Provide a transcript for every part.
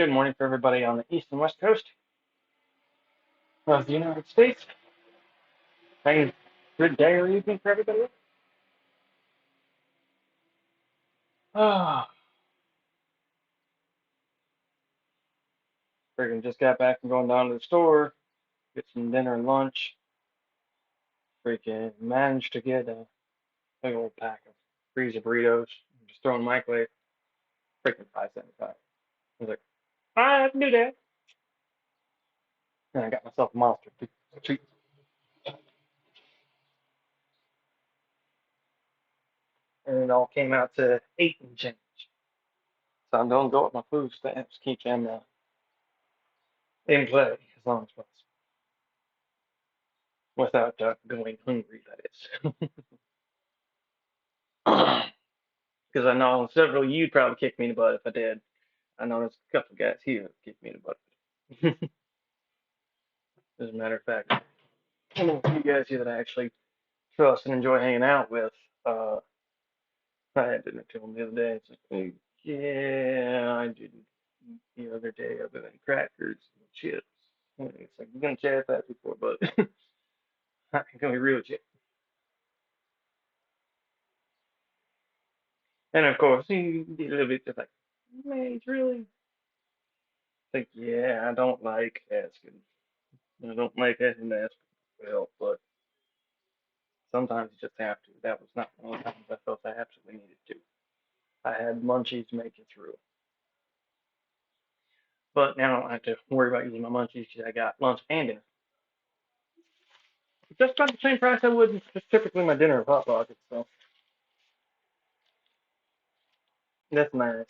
Good morning for everybody on the East and West Coast of the United States. Hey, good day or evening for everybody else. Ah, freaking just got back from going down to the store, get some dinner and lunch. Freaking managed to get a big old pack of freezer burritos. Just throw in the microwave. Freaking 5.75. I was like, I can do that. And I got myself a monster treat. And it all came out to 8 and change. So I'm gonna go with my food stamps, keep them in play as long as possible. Without going hungry, that is. Because I know several of you'd probably kick me in the butt if I did. I know there's a couple guys here that kick me in the butt. As a matter of fact, I know a few guys here that I actually trust and enjoy hanging out with. Uh, I had dinner to them the other day. It's like, "Hey, yeah, I didn't eat the other day other than crackers and chips." And it's like, we're going to chat that before, but I ain't going to be real with you. And of course, you get a little bit just like, man, it's really like, yeah, I don't like asking. I don't like having to ask for help, but sometimes you just have to. That was not one of the times I felt I absolutely needed to. I had munchies to make it through. But now I don't have to worry about using my munchies because I got lunch and dinner. Just about the same price I would just typically my dinner of Hot Pockets, so that's nice.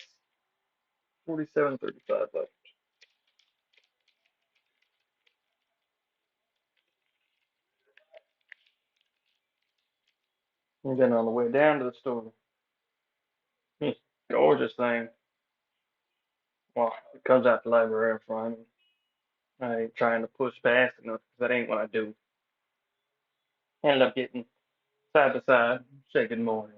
47.35 bucks. And then on the way down to the store, this gorgeous thing. Well, it comes out the library in front. I ain't trying to push fast enough because that ain't what I do. Ended up getting side by side, say good morning.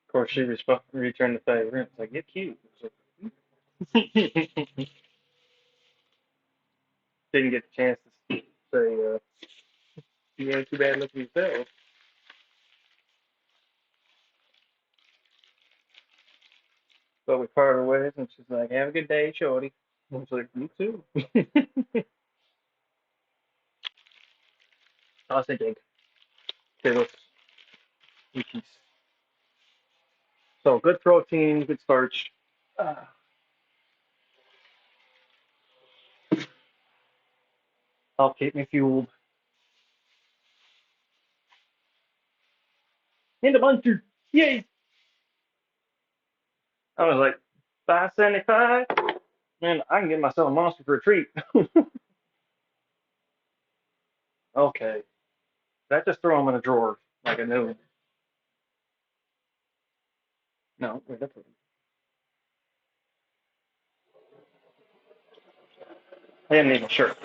Of course, she returned the favor. It's like, get cute. Like, didn't get the chance to say, you ain't too bad looking yourself. But we parted ways, and she's like, have a good day, shorty. I was like, you too. I was thinking, okay, let's so good protein, good starch. Uh, I'll keep me fueled. In the buncher. Yay! I was like, 5.75? Man, I can get myself a monster for a treat. Okay. That just throw them in a drawer like a new. No, wait, that's I didn't even sure.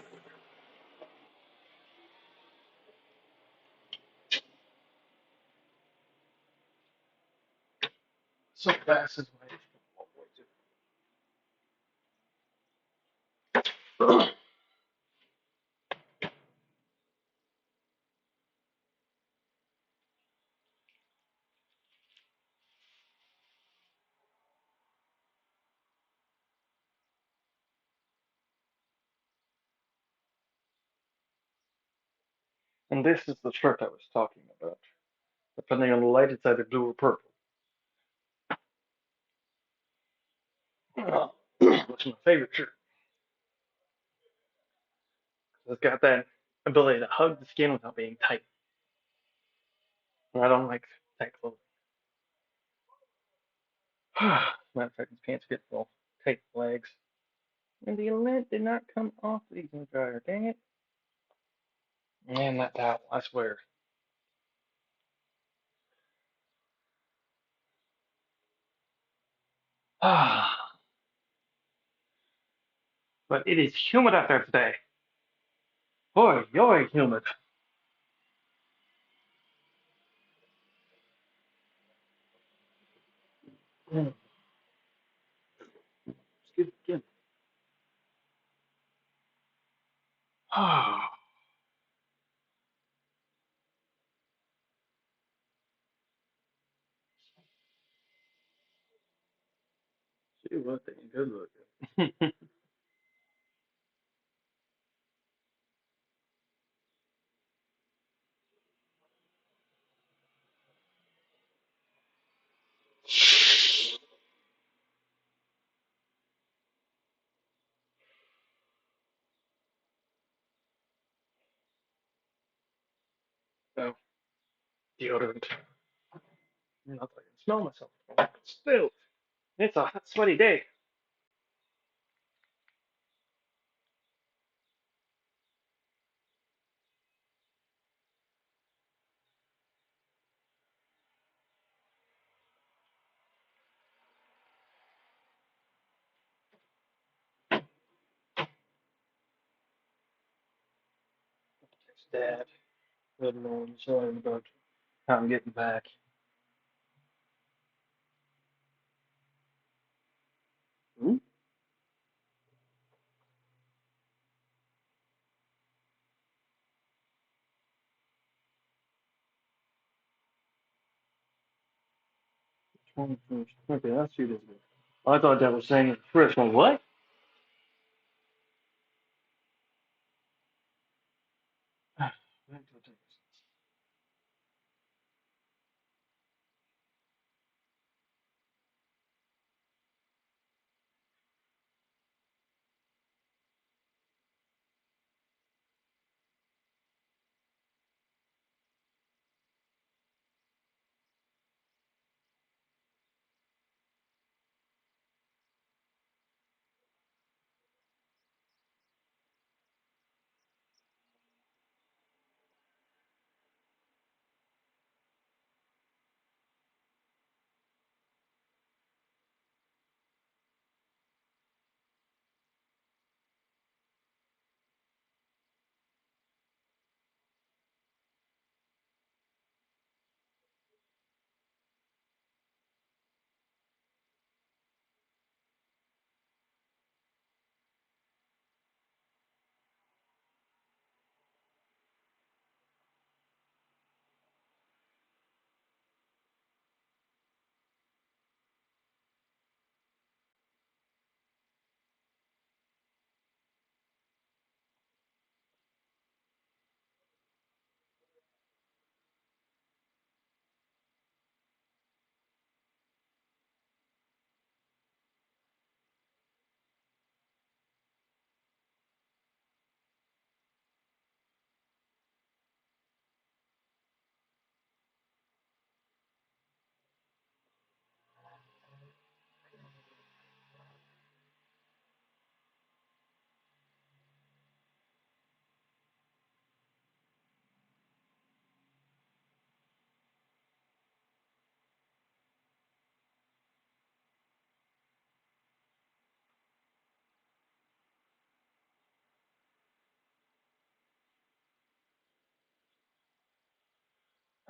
So fast is my. And this is the shirt I was talking about. Depending on the light, it's either blue or purple. Which is my favorite shirt. It's got that ability to hug the skin without being tight. And I don't like tight clothing. Matter of fact, these pants get little tight legs. And the lint did not come off the easing dryer. Dang it. Man, that towel, I swear. But it is humid out there today. Boy, yoy, humid. She was thinking good looking. So, deodorant. Not that I can smell myself. Still, it's a hot, sweaty day. It's Dad. Good Lord, sorry about how I'm getting back. 21st. Okay, that's 2 days ago. I thought that was saying it's Christmas. What? Back to the text.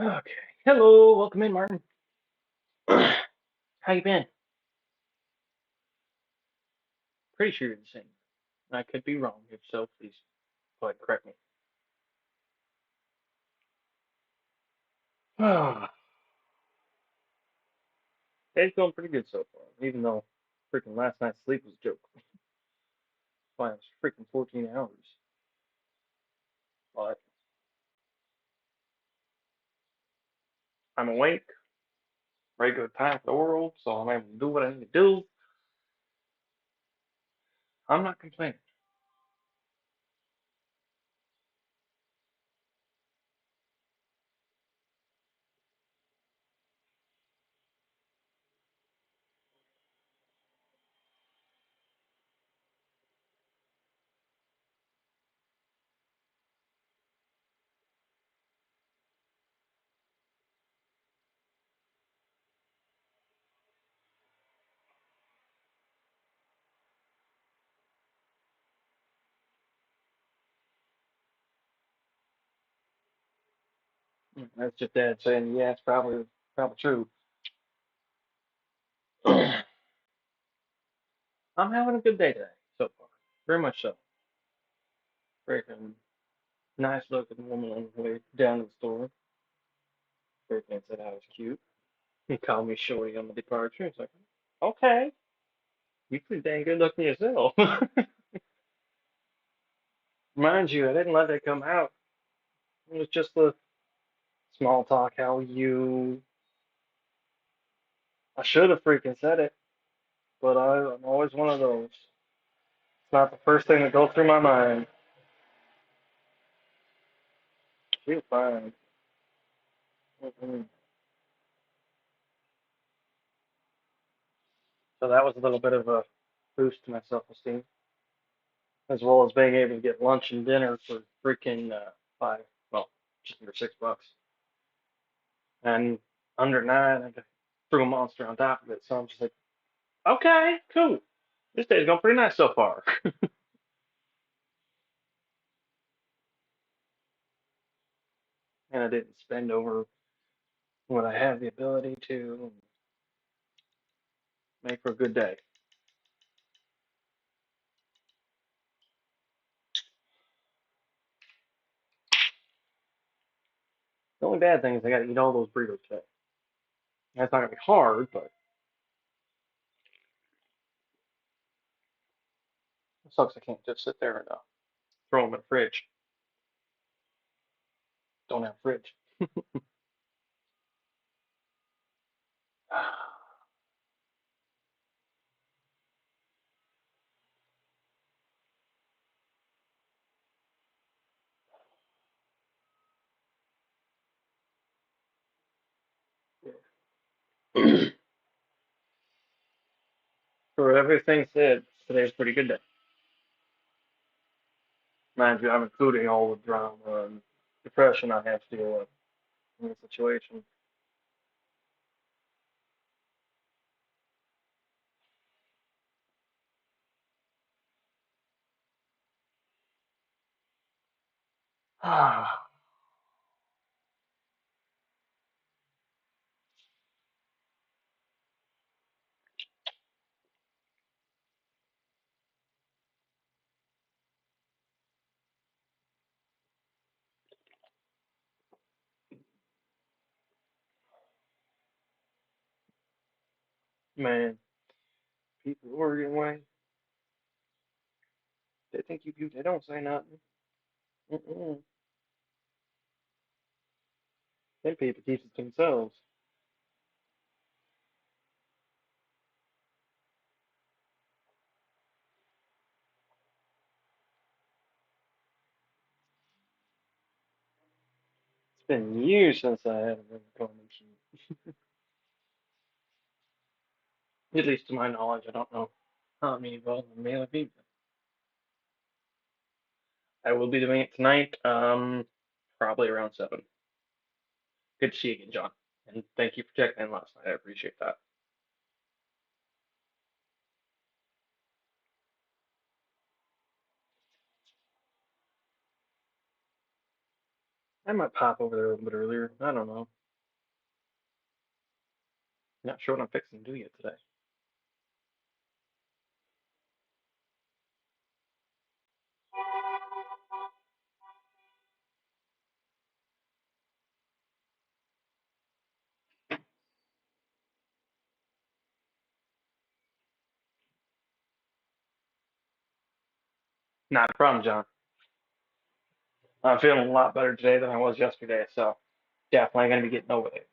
Okay. Hello, welcome in, Martin. How you been? Pretty sure you're the same. I could be wrong. If so, please go ahead and correct me. Day's going pretty good so far, even though freaking last night's sleep was a joke. Why it was freaking 14 hours. But I'm awake, regular time for the world, so I'm able to do what I need to do. I'm not complaining. That's just Dad saying, yeah, it's probably true. I'm having a good day today so far. Very much so. Freaking nice looking woman on the way down to the store. Freaking said I was cute. He called me shorty on the departure. It's like, okay. You pretty dang good looking yourself. Mind you, I didn't let it come out. It was just the small talk. How you? I should have freaking said it, but I'm always one of those. It's not the first thing that goes through my mind. She's fine. Mm-mm. So that was a little bit of a boost to my self-esteem, as well as being able to get lunch and dinner for freaking five, well, just under $6, and under nine. I threw a monster on top of it. So I'm just like, okay, cool. This day's going pretty nice so far. And I didn't spend over what I have the ability to make for a good day. The only bad thing is I got to eat all those burritos today. That's not gonna be hard, but it sucks. I can't just sit there and throw them in the fridge. Don't have a fridge. For everything said, today's a pretty good day. Mind you, I'm including all the drama and depression I have to deal with in the situation. Man, people working away, they think you cute. They don't say nothing. Mm-mm. Them people keep it to themselves. It's been years since I had a recording machine. At least to my knowledge, I don't know how many involved in male or female. I will be doing it tonight, probably around 7. Good to see you again, John. And thank you for checking in last night. I appreciate that. I might pop over there a little bit earlier. I don't know. Not sure what I'm fixing to do yet today. Not a problem, John. I'm feeling a lot better today than I was yesterday, so definitely going to be getting over it.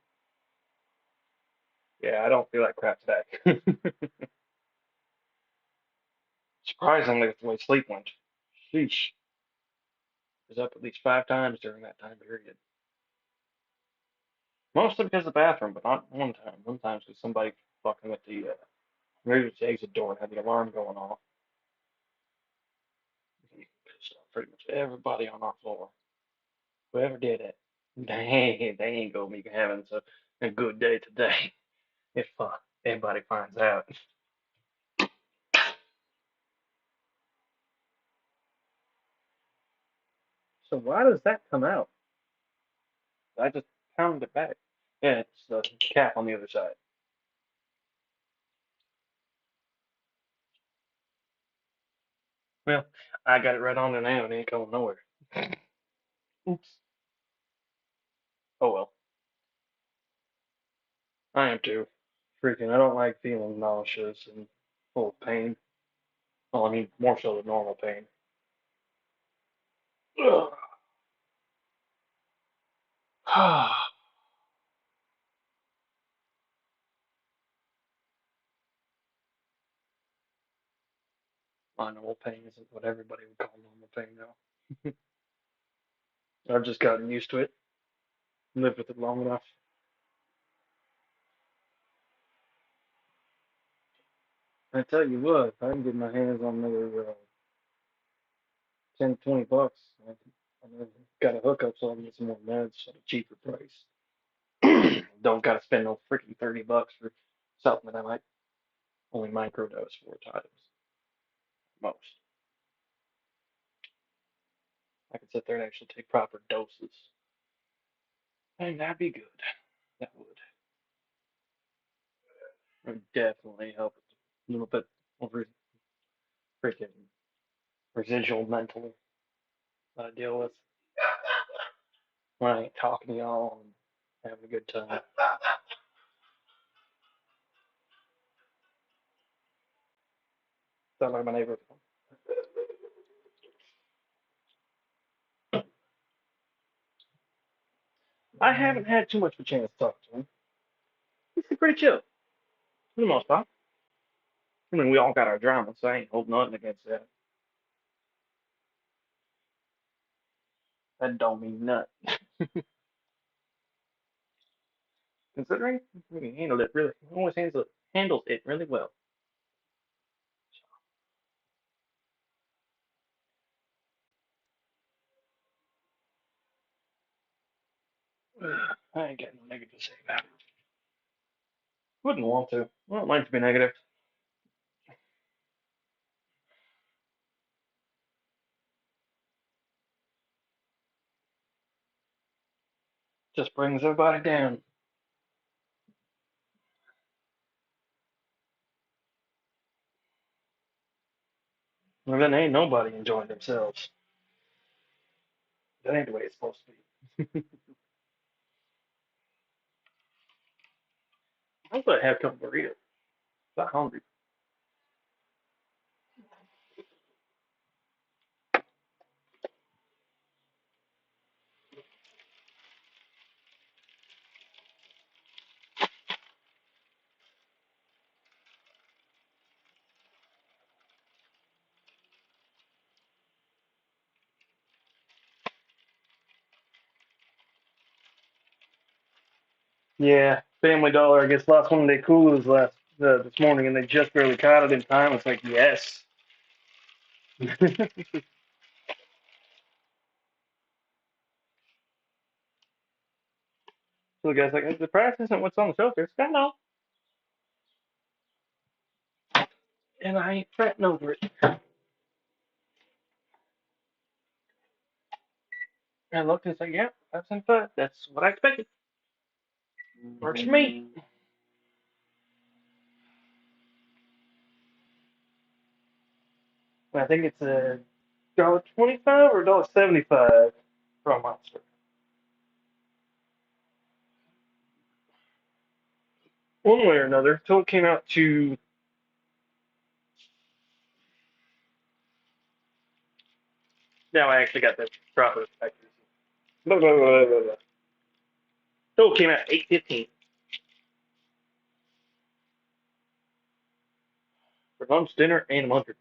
Yeah, I don't feel like crap today. Surprisingly, with the way sleep went. Sheesh. I was up at least 5 times during that time period. Mostly because of the bathroom, but not one time. Sometimes because somebody fucking with the emergency exit door and had the alarm going off. Pissed off pretty much everybody on our floor. Whoever did it, they ain't gonna be having a good day today if anybody finds out. So why does that come out? I just pounded it back. Yeah, it's the cap on the other side. Well, I got it right on there now and it ain't going nowhere. Oops. Oh well. I am too. Freaking, I don't like feeling nauseous and full of pain. Well, I mean, more so than normal pain. Ugh. My normal pain isn't what everybody would call normal pain, though. I've just gotten used to it, lived with it long enough. I tell you what, if I can get my hands on another 10, 20 bucks, I got a hookup so I can get some more meds at a cheaper price. Don't gotta spend no freaking 30 bucks for something that I might only microdose 4 times most. I could sit there and actually take proper doses. And that'd be good. That would definitely help a little bit over freaking residual mental that I deal with when I ain't talking to y'all and having a good time. Sound like my neighbor. I haven't had too much of a chance to talk to him. He's pretty chill for the most part. I mean, we all got our drama, so I ain't holding nothing against that. That don't mean nothing. Considering he handled it really, he always handles it really well. I ain't got no negative to say about it. Wouldn't want to. I don't like to be negative. Just brings everybody down. And then ain't nobody enjoying themselves. That ain't the way it's supposed to be. I'm gonna have a couple burritos. I'm not hungry. Yeah, Family Dollar, I guess, lost one of their coolers this morning, and they just barely caught it in time. It's like, yes. So the guy's like, the price isn't what's on the shelf. It's got no, and I ain't fretting over it. And I looked and said, yeah, that's in fact, that's what I expected. Works for me. And I think it's a $1.25 or $1.75 for a monster. One way or another, until it came out to now I actually got the proper accuracy. Blah, blah, blah, blah, blah. Until it came out 8.15 for lunch, dinner, and a muncher.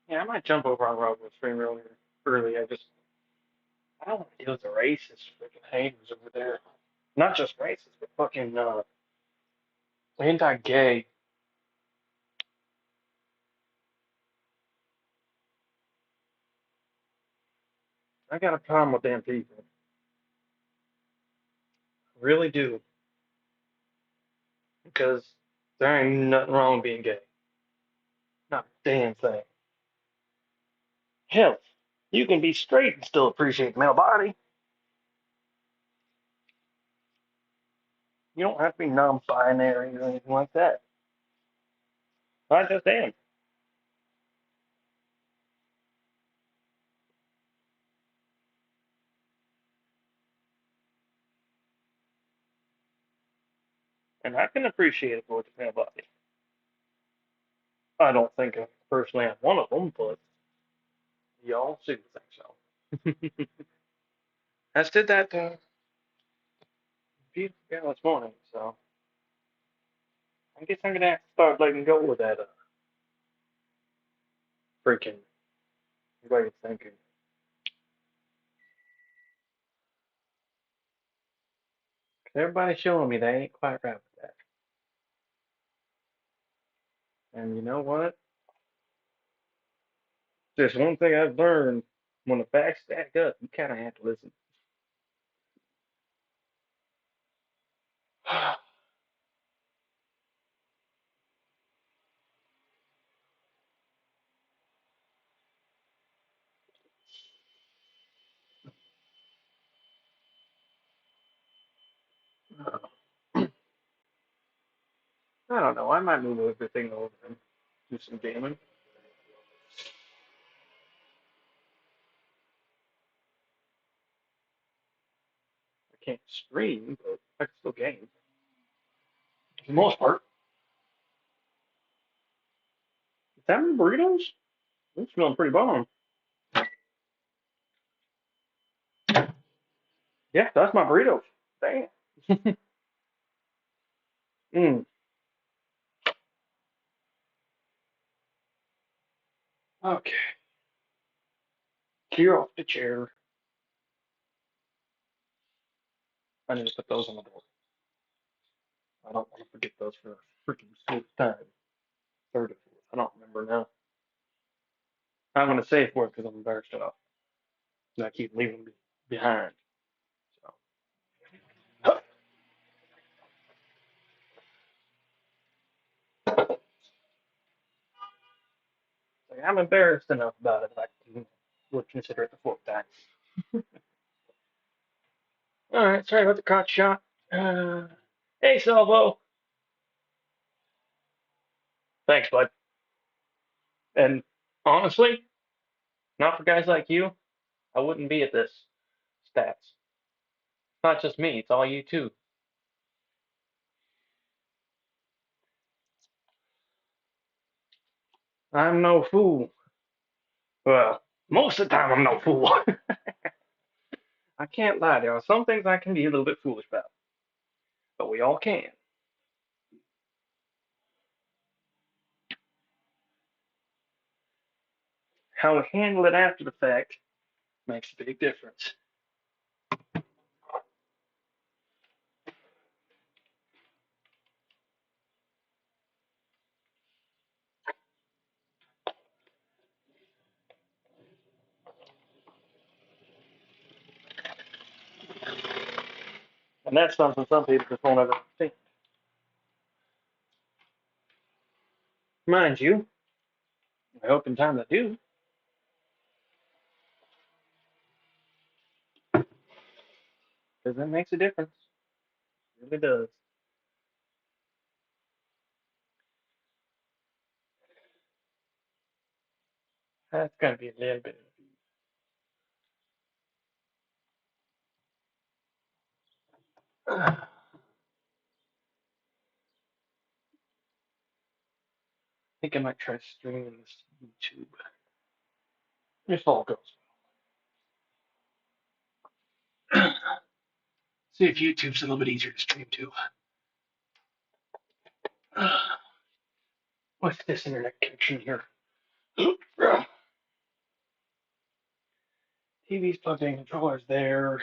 Yeah, I might jump over on Robert's stream early. I don't want to deal with the racist freaking haters over there. Not just racist, but fucking anti-gay. I got a problem with damn people. Really do. Because there ain't nothing wrong with being gay. Not a damn thing. Hell, you can be straight and still appreciate the male body. You don't have to be non-binary or anything like that. I just am. and I can appreciate it for what they about it. I don't think I personally have one of them, but y'all seem to think so. I just did that beautiful gal this morning, so I guess I'm gonna have to start letting go of that freaking way of thinking. 'Cause everybody's showing me they ain't quite right with that. And you know what? There's one thing I've learned: when the facts stack up, you kind of have to listen. I don't know. I might move everything over and do some gaming. I can't stream, but I can still game. For the most part. Is that my burritos? They're smelling pretty bomb. Yeah, that's my burritos. Damn. Mm. Okay. Clear off the chair. I need to put those on the board. I don't want to forget those for the freaking fourth time. Third or fourth. I don't remember now. I'm going to say fourth because I'm embarrassed of. I keep leaving them behind. So. Like, I'm embarrassed enough about it that I would consider it the fourth time. All right, sorry about the cock shot. Uh, hey, Salvo. Thanks, bud. And honestly, not for guys like you, I wouldn't be at this stats. It's not just me, it's all you too. I'm no fool. Well, most of the time I'm no fool. I can't lie, there are some things I can be a little bit foolish about, but we all can. How we handle it after the fact makes a big difference. And that's something some people just won't ever see. Mind you, I hope in time they do, because that makes a difference. It really does. That's going to be a little bit. I think I might try streaming this YouTube. If all goes well. See if YouTube's a little bit easier to stream to. What's this internet connection here? TV's plugged in, controller's there,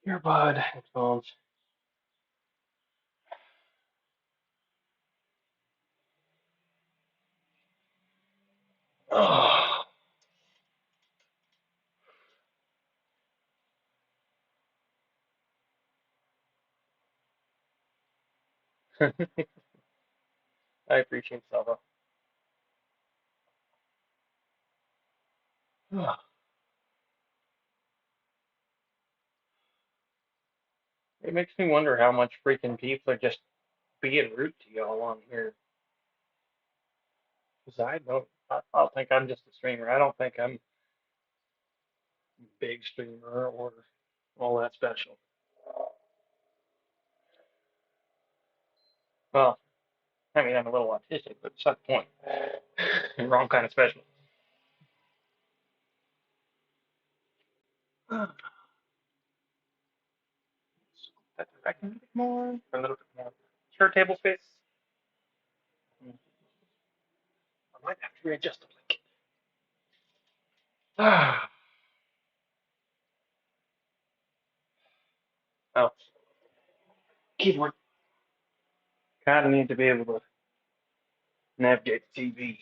earbud, headphones. Oh. I appreciate Sava. It makes me wonder how much freaking people are just being rude to y'all on here. Because I don't think I'm just a streamer. I don't think I'm a big streamer or all that special. Well, I mean, I'm a little autistic, but it's not the point. Wrong kind of special. That's I can make more, or a little bit more. Sure, table space. I might have to readjust the blanket. Oh, keyboard. Kind of need to be able to navigate the TV.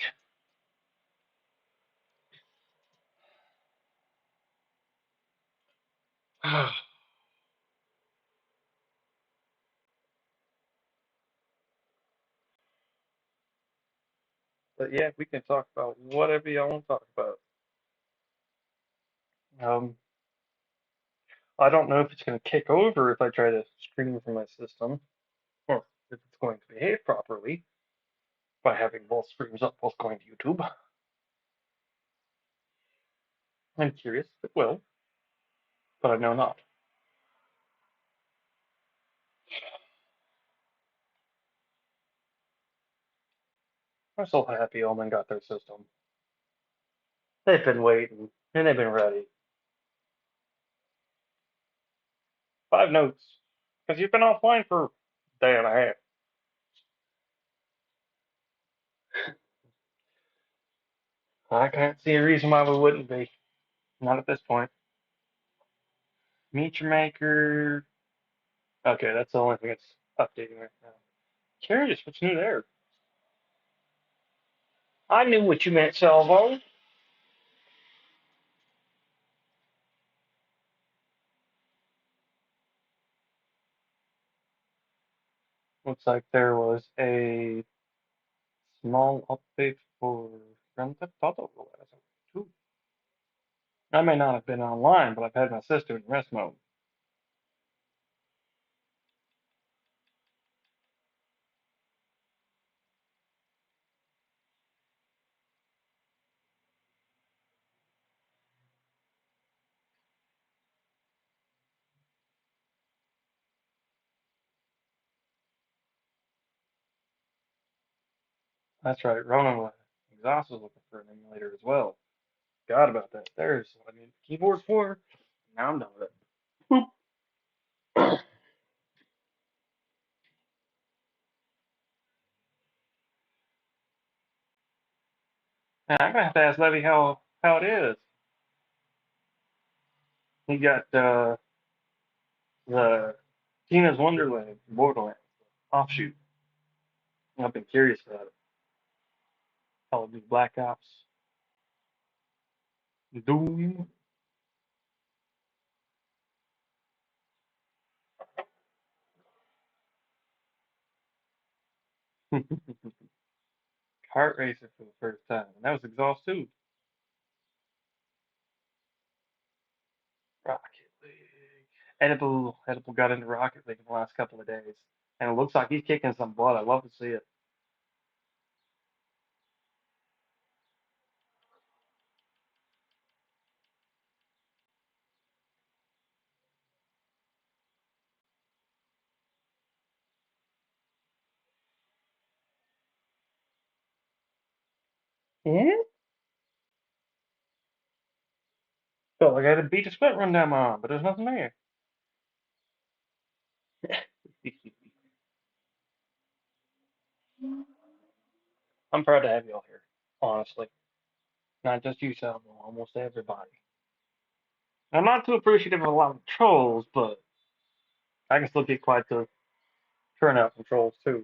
But yeah, we can talk about whatever y'all want to talk about. Um, I don't know if it's going to kick over if I try to stream from my system, or if it's going to behave properly by having both streams up, both going to YouTube. I'm curious if it will, but I know not. I'm so happy Omen got their system. They've been waiting, and they've been ready. 5 notes, because you've been offline for a day and a half. I can't see a reason why we wouldn't be. Not at this point. Meet your maker. Okay, that's the only thing that's updating right now. Curious, what's new there? I knew what you meant, Salvo. Looks like there was a small update for Grand Theft Auto the last week, too. I may not have been online, but I've had my sister in rest mode. That's right, Ronan was exhaust was looking for an emulator as well. Forgot about that. There's what I need the keyboard for. Now I'm done with it. Boop. Now, I'm gonna have to ask Levy how it is. He got the Tina's Wonderland Borderlands offshoot. I've been curious about it. Call of Duty Black Ops, Doom. Kart Racer for the first time. And that was exhaust too. Rocket League. Edible got into Rocket League in the last couple of days. And it looks like he's kicking some butt. I love to see it. Yeah? Felt like I had a beat a sweat run down my arm, but there's nothing there. I'm proud to have y'all here, honestly. Not just you, Salvo, almost everybody. I'm not too appreciative of a lot of trolls, but I can still get quite the turnout from trolls too.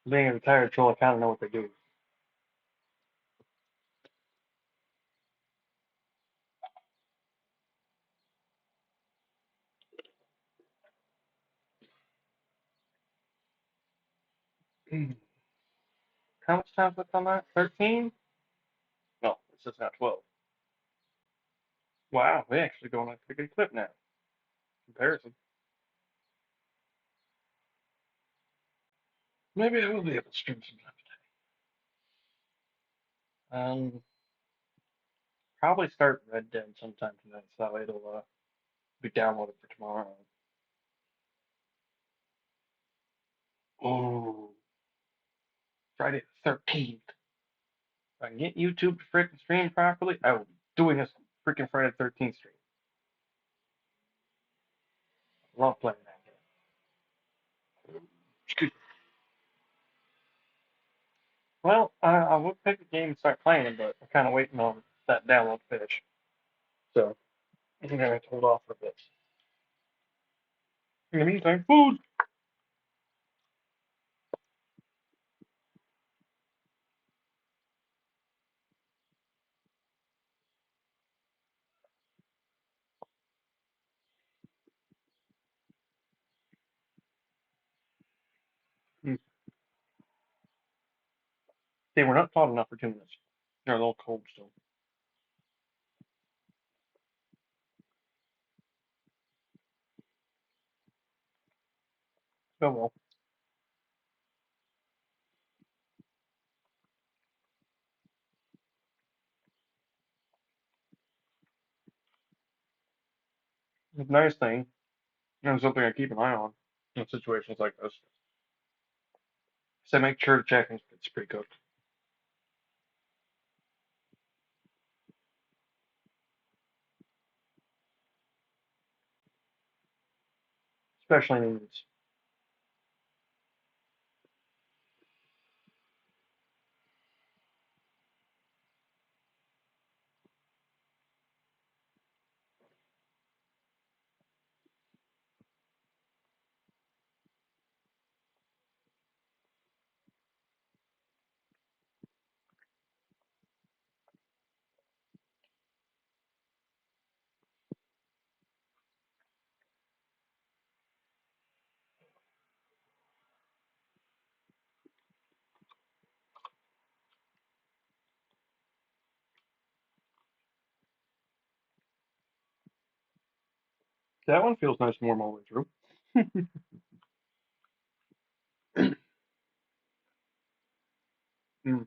Being a retired troll, I kind of know what they do. How much time's left on that? 13? No, it's just not 12. Wow, we actually going at a pretty good clip now. Comparison. Maybe I will be able to stream sometime today. Probably start Red Dead sometime tonight, so that way it'll be downloaded for tomorrow. Oh, Friday the 13th. If I can get YouTube to freaking stream properly, I will be doing a freaking Friday the 13th stream. I love playing that game. Excuse me. Well, I would pick a game and start playing it, but I'm kind of waiting on that download to finish. So I'm going to have to hold off for a bit. In the meantime, food. Mm. They were not taught enough for 2 minutes. They're a little cold still. Oh well. The nice thing, and something I keep an eye on in situations like this, is I make sure the chicken gets pre-cooked, especially in meats. That one feels nice and warm all the way through. Mm,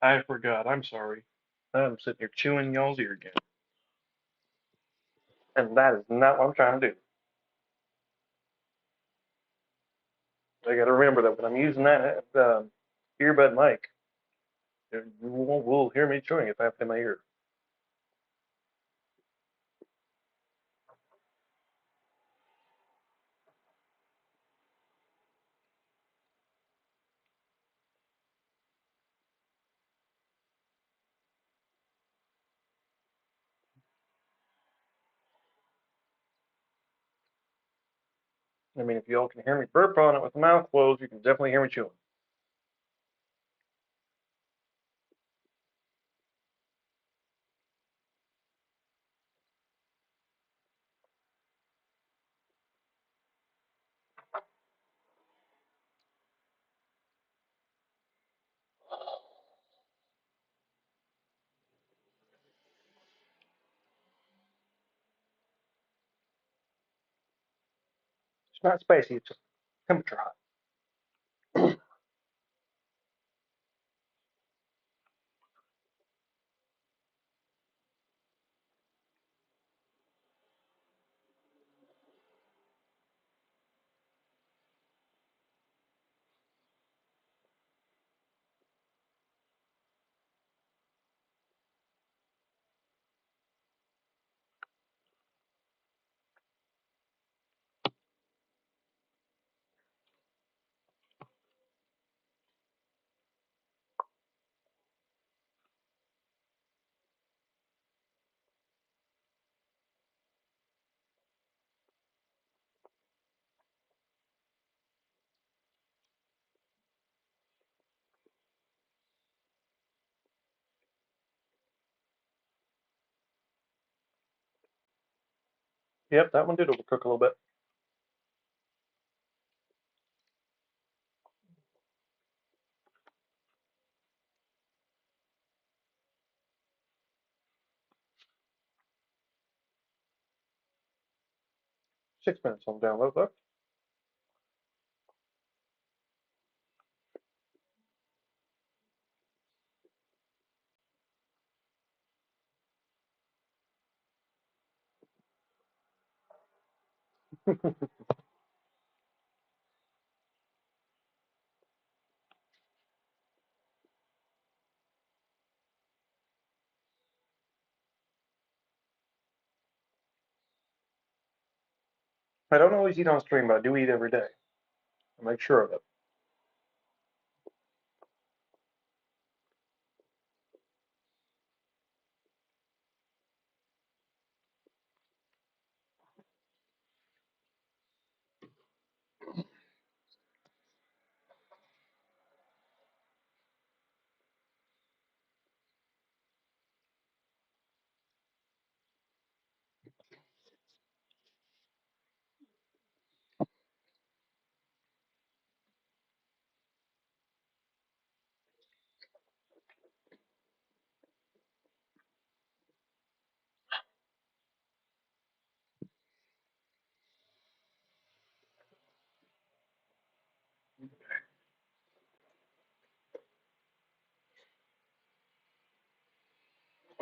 I forgot. I'm sorry. I'm sitting here chewing y'all's ear again, and that is not what I'm trying to do. I got to remember that when I'm using that earbud mic, you will hear me chewing if I have it in my ear. I mean, if y'all can hear me burp on it with the mouth closed, you can definitely hear me chewing. It's not spicy, it's just temperature hot. Yep, that one did overcook a little bit. 6 minutes on download though. I don't always eat on stream, but I do eat every day. I make sure of it.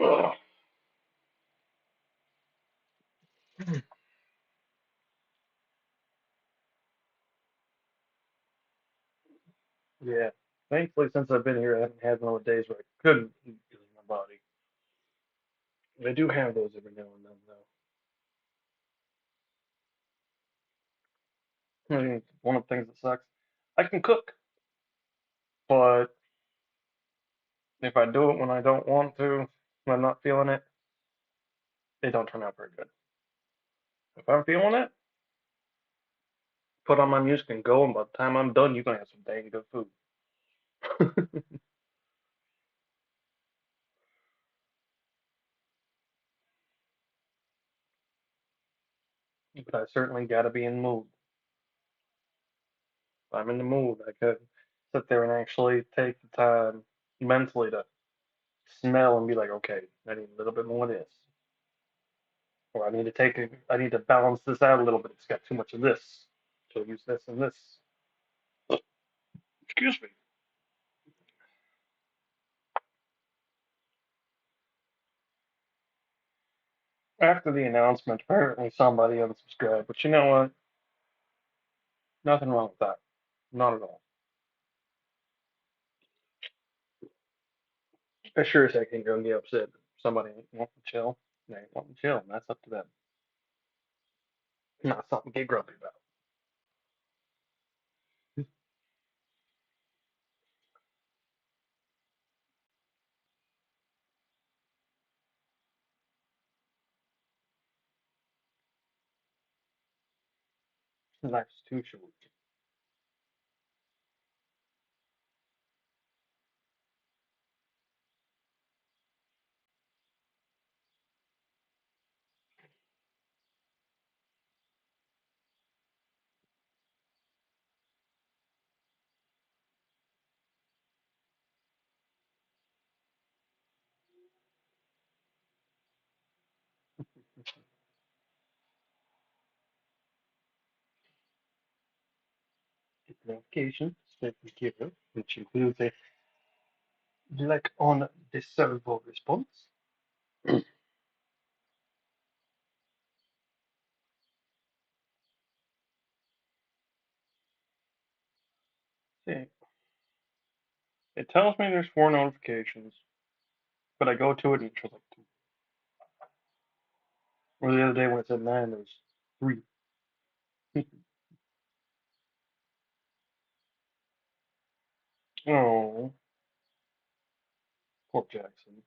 Ugh. Yeah. Thankfully, since I've been here, I haven't had one of the days where I couldn't eat because of my body. I do have those every now and then, though. I mean, one of the things that sucks, I can cook, but if I do it when I don't want to, when I'm not feeling it, they don't turn out very good. If I'm feeling it, put on my music and go, and by the time I'm done, you're gonna have some dang good food. But I certainly got to be in the mood. If I'm in the mood, I could sit there and actually take the time mentally to smell and be like, okay, I need a little bit more of this, or I need to balance this out a little bit. It's got too much of this, so use this and this. Excuse me. After the announcement, apparently somebody unsubscribed, but you know what? Nothing wrong with that. Not at all. I sure as heck ain't gonna get upset if somebody ain't wanting to chill. They ain't wanting to chill, and that's up to them. Not something to get grumpy about. Life's too short. Get notification, statement given, which includes a like on the server response. See, it tells me there's 4 notifications, but I go to it and it shows like two. Or the other day when it said 9, there was 3. Oh, poor Jackson.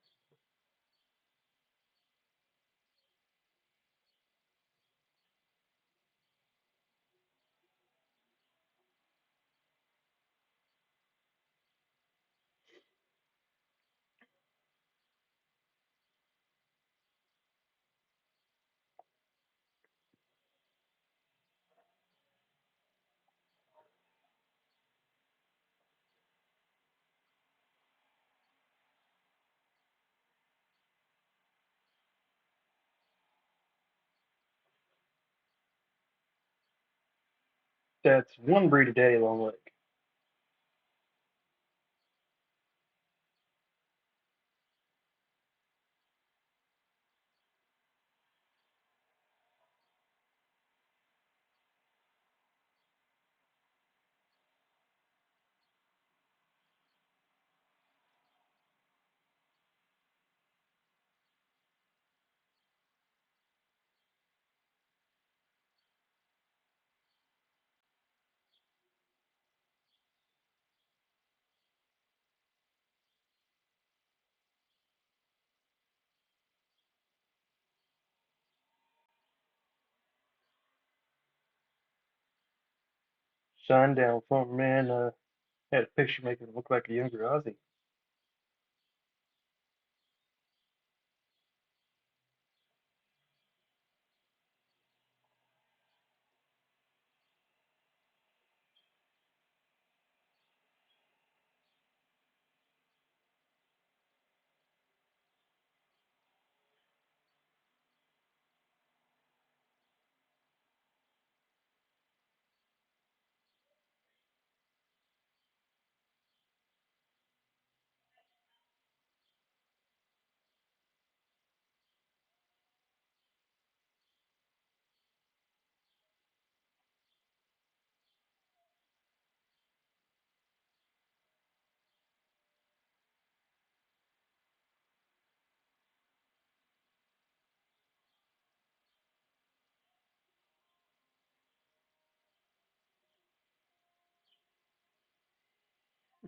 That's one breed of daddy long leg. Shinedown former man had a picture making him look like a younger Ozzy.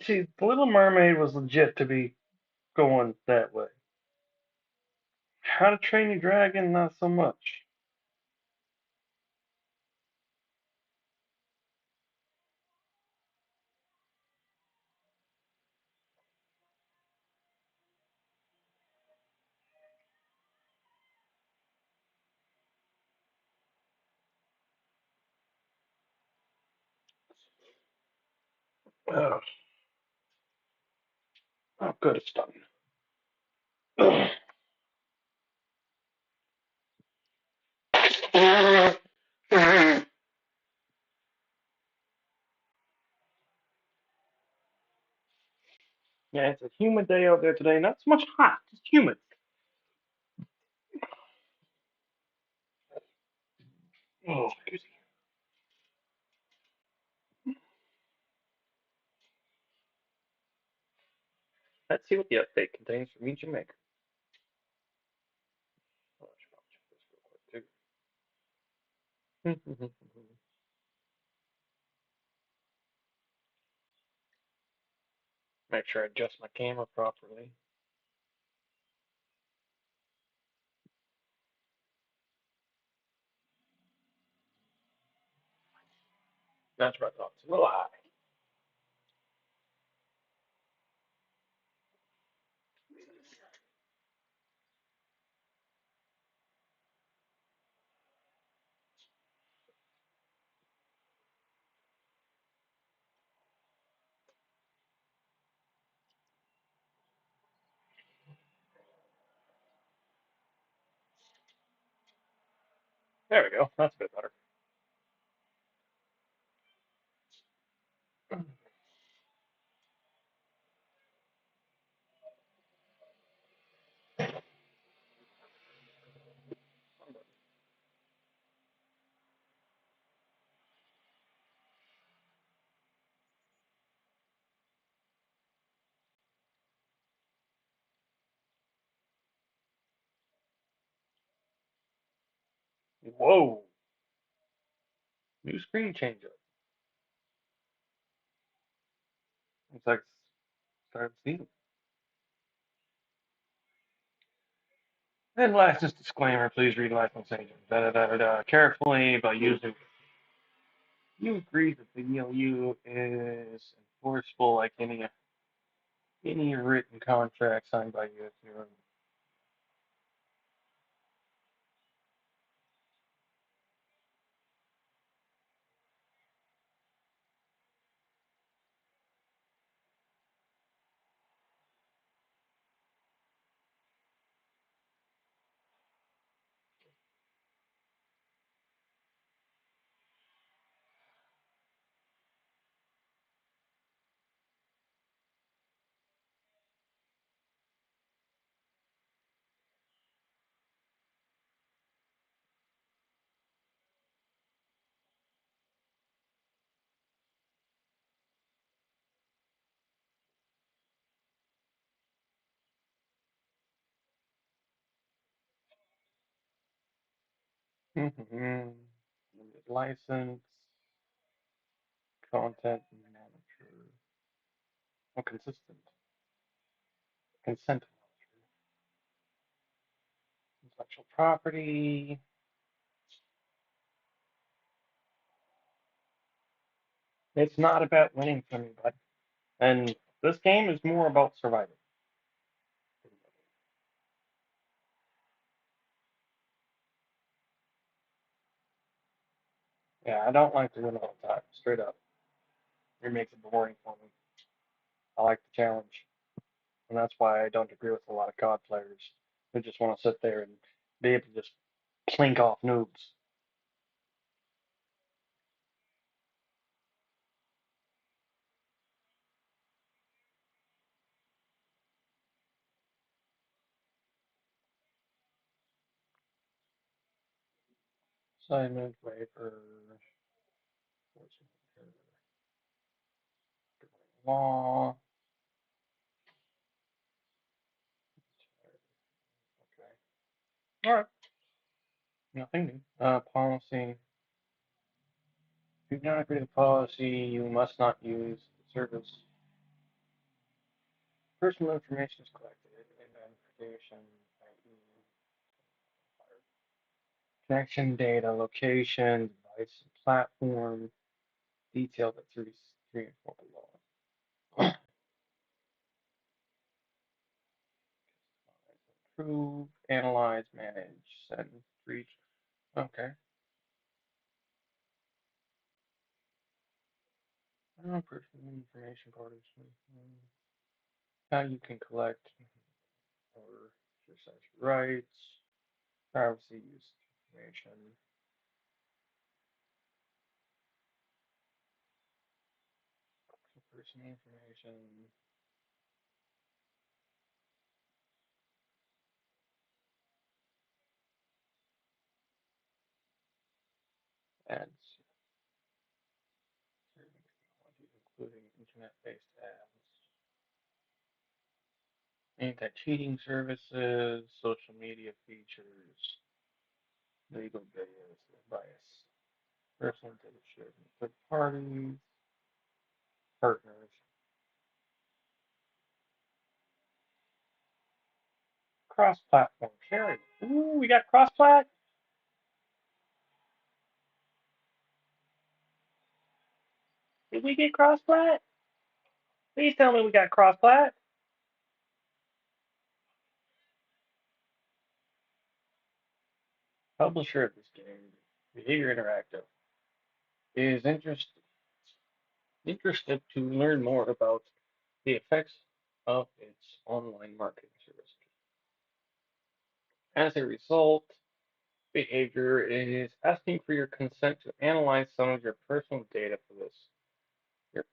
See, The Little Mermaid was legit to be going that way. How to Train Your Dragon, not so much. Oh, oh good, it's done. Yeah, it's a humid day out there today. Not so much hot, just humid. Oh, excuse me. Let's see what the update contains for me, Jamaica. Oh, I should probably check this real quick too. Make sure I adjust my camera properly. That's what I thought. It's a little high. There we go. That's a bit better. Whoa. New screen changer. Looks like it's starting season. And last, just disclaimer, please read license agent. Carefully about using. You agree that the ELU is enforceable like any written contract signed by you. If you're, license, content manager, oh, consistent, consent manager, intellectual property. It's not about winning for me, bud. And this game is more about surviving. Yeah, I don't like to win all the time. Straight up, it makes it boring for me. I like the challenge, and that's why I don't agree with a lot of COD players who just want to sit there and be able to just plink off noobs. Assignment waiver, law. Okay. All right. Nothing new. Policy. If you do not agree to the policy, you must not use the service. Personal information is collected. Identification, ID, connection data, location, device, and platform, detailed at 33 and 4 below. Approve, analyze, manage, send, reach. Okay. Personal information part of how you can collect or exercise your rights, privacy, use of information, personal information, ads, technology, including internet-based ads, anti-cheating services, social media features, legal bias, advice, personal data shared with third parties, partners, cross-platform sharing. Ooh, we got cross-plat. Did we get cross-plat? Please tell me we got cross-plat. Publisher of this game, Behavior Interactive, is interested to learn more about the effects of its online marketing service. As a result, Behavior is asking for your consent to analyze some of your personal data for this your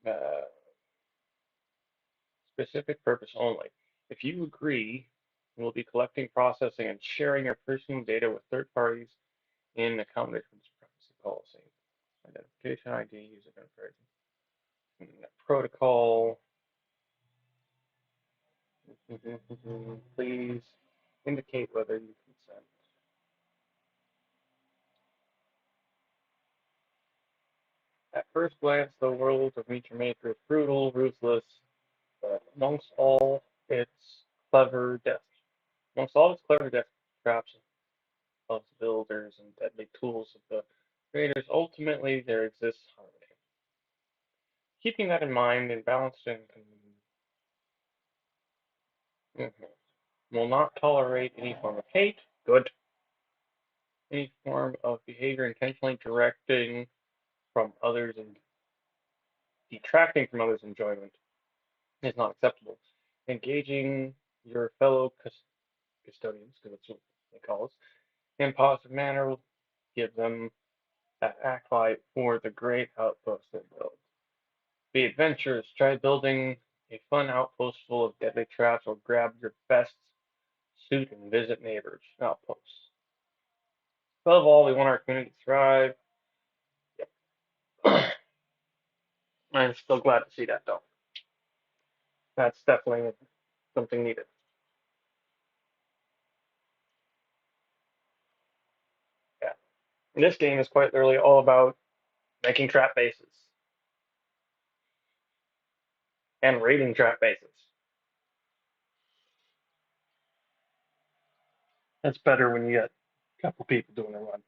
uh, specific purpose only. If you agree, we'll be collecting, processing, and sharing your personal data with third parties in accommodation with this privacy policy. Identification ID, user identification, protocol. Please indicate whether you consent. At first glance, the world of Meet Your Maker is brutal, ruthless, but amongst all its clever death traps of the builders and deadly tools of the creators, ultimately there exists harmony. Keeping that in mind and balanced and mhm, will not tolerate any form of hate, good, any form of behavior intentionally directing from others and detracting from others' enjoyment is not acceptable. Engaging your fellow custodians, because that's what they call us, in a positive manner will give them that acolyte for the great outpost they build. Be adventurous. Try building a fun outpost full of deadly traps, or grab your best suit and visit neighbors' outposts. Above all, we want our community to thrive. Yep. I'm still glad to see that, though. That's definitely something needed. Yeah. And this game is quite literally all about making trap bases and raiding trap bases. That's better when you get a couple people doing a run.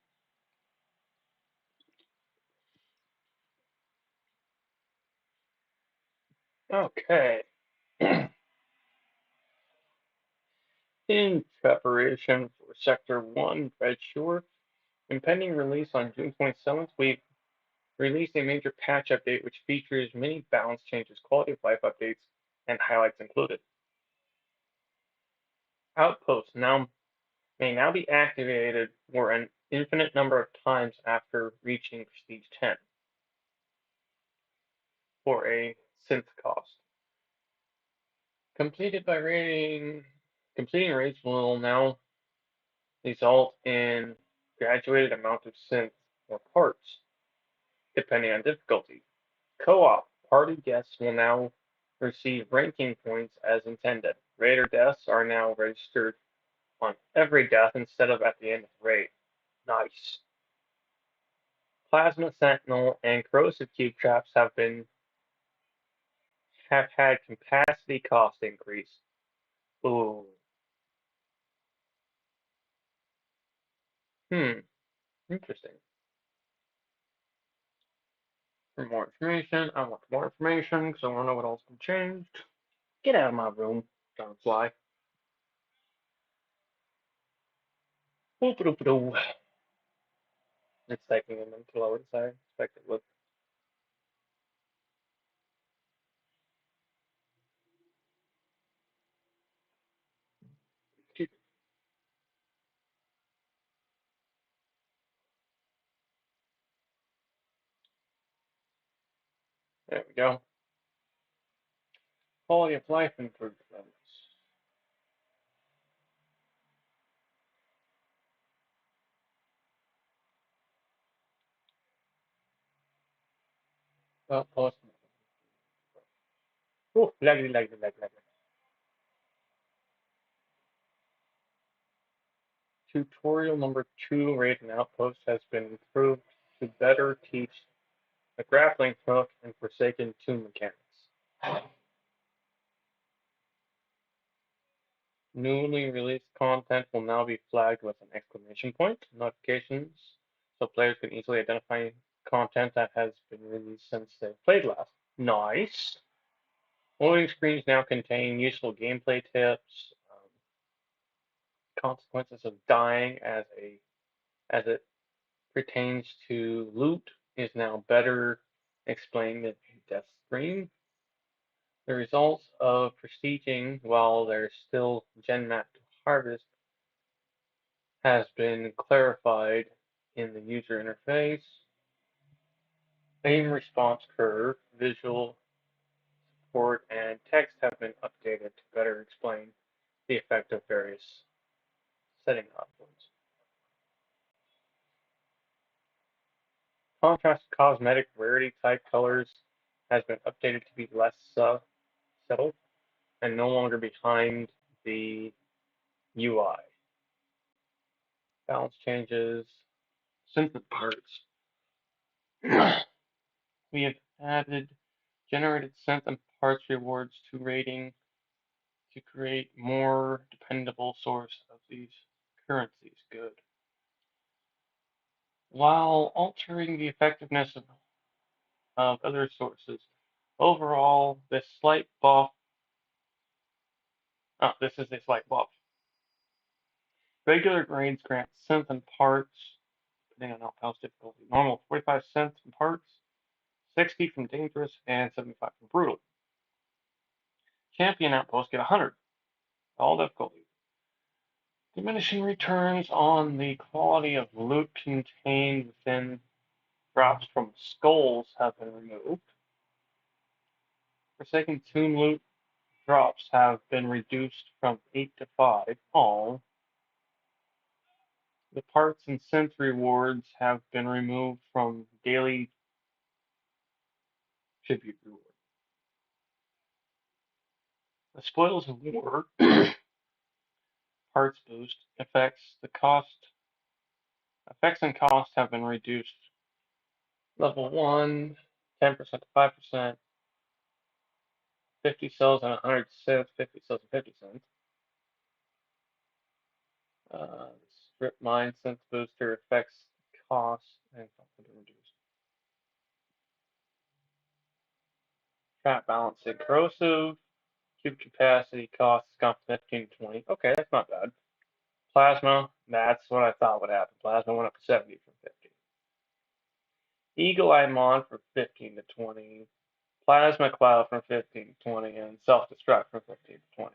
Okay. In preparation for Sector 1 Red Shore, impending release on June 27th, we released a major patch update which features many balance changes, quality of life updates, and highlights included. Outposts may now be activated for an infinite number of times after reaching Prestige 10 for a synth cost. Completing raids will now result in graduated amount of synth or parts, depending on difficulty. Co-op party guests will now receive ranking points as intended. Raider deaths are now registered on every death instead of at the end of the raid. Nice. Plasma Sentinel and corrosive cube traps have had capacity cost increase. Ooh. Hmm. Interesting. For more information, I want more information because I want to know what else can change. Get out of my room, Dragonfly. Boop-a-doop-a-doo. It's taking a minute to load, so I expect it would. There we go. Quality of life improvements. Well, plus. Oh, laggy, laggy, laggy, laggy. Tutorial number 2, Raid and Outpost, has been improved to better teach the grappling hook and Forsaken Tomb mechanics. Newly released content will now be flagged with an exclamation point notifications, so players can easily identify content that has been released since they played last. Nice. Loading screens now contain useful gameplay tips, consequences of dying as it pertains to loot is now better explained in a death screen. The results of prestiging while there's still gen map to harvest has been clarified in the user interface. Aim response curve, visual support, and text have been updated to better explain the effect of various setting options. Contrast cosmetic rarity type colors has been updated to be less subtle and no longer behind the UI. Balance changes, synth parts. We have added generated synth and parts rewards to rating to create more dependable source of these currencies. Good. While altering the effectiveness of other sources, overall, this is a slight buff. Regular grades grant synth and parts, depending on outpost difficulty. Normal 45 synth and parts, 60 from dangerous, and 75 from brutal. Champion outposts get 100, all difficulty. Diminishing returns on the quality of loot contained within drops from skulls have been removed. Forsaken Tomb loot drops have been reduced from 8 to 5. All. The parts and synth rewards have been removed from daily tribute reward. The Spoils of War parts boost effects and cost have been reduced. Level 1, 10% to 5%, 50 cells and 100 cents, 50 cells and 50 cents. Strip mine synth booster affects cost and reduced. Trap balancing. Corrosive. Cube capacity costs gone from 15 to 20. Okay, that's not bad. Plasma. That's what I thought would happen. Plasma went up to 70 from 50. Eagle Eye Mon from 15 to 20. Plasma Cloud from 15 to 20. And Self Destruct from 15 to 20.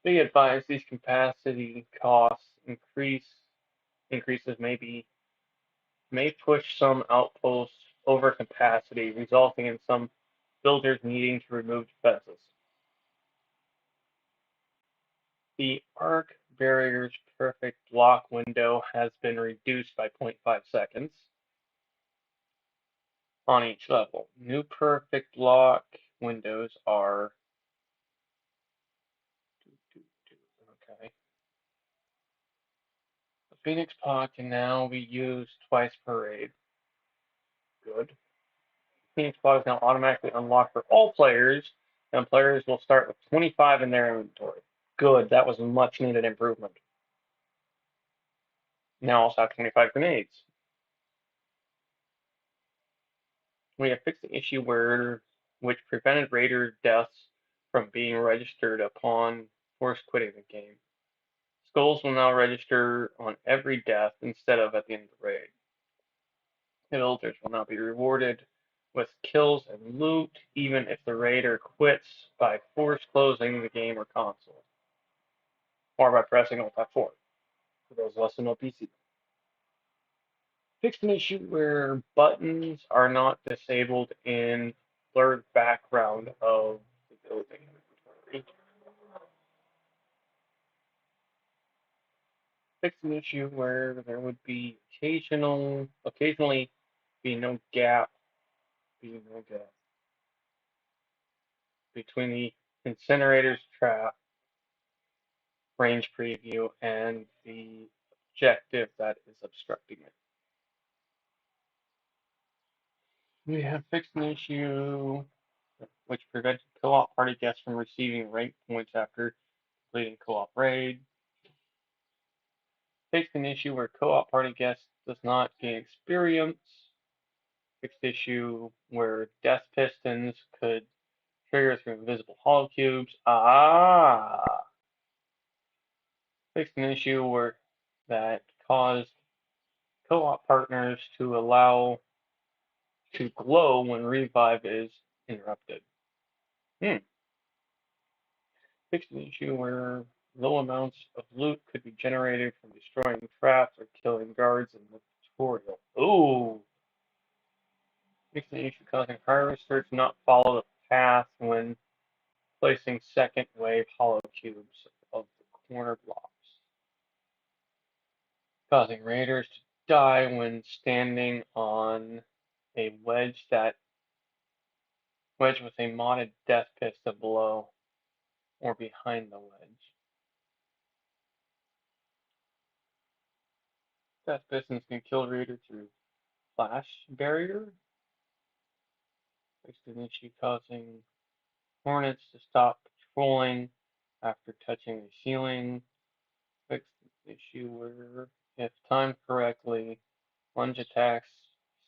Be advised these capacity costs increases may push some outposts over capacity, resulting in some builders needing to remove defenses. The arc barrier's perfect block window has been reduced by 0.5 seconds on each level. New perfect block windows are okay. The Phoenix Pod can now be used twice per raid. Good. Phoenix Pod is now automatically unlocked for all players, and players will start with 25 in their inventory. Good, that was a much needed improvement. Now also have 25 grenades. We have fixed the issue which prevented raider deaths from being registered upon forced quitting the game. Skulls will now register on every death instead of at the end of the raid. Villagers will now be rewarded with kills and loot, even if the raider quits by force closing the game or console, or by pressing Alt F4, for those of us who know PC. Fixed an issue where buttons are not disabled in blurred background of the building inventory. Fixed an issue where there would be occasionally be no gap between the incinerator's trap range preview and the objective that is obstructing it. We have fixed an issue which prevented co-op party guests from receiving rank points after completing co-op raid. Fixed an issue where co-op party guest does not gain experience. Fixed issue where death pistons could trigger through invisible hollow cubes. Fixed an issue where that caused co-op partners to allow to glow when revive is interrupted. Fixed an issue where low amounts of loot could be generated from destroying traps or killing guards in the tutorial. Ooh! Fixed an issue causing harvester to not follow the path when placing second wave hollow cubes of the corner blocks. Causing raiders to die when standing on a wedge with a modded death piston below or behind the wedge. Death pistons can kill raiders through flash barrier. Fixed an issue causing hornets to stop patrolling after touching the ceiling. Fixed an issue where, if timed correctly, lunge attacks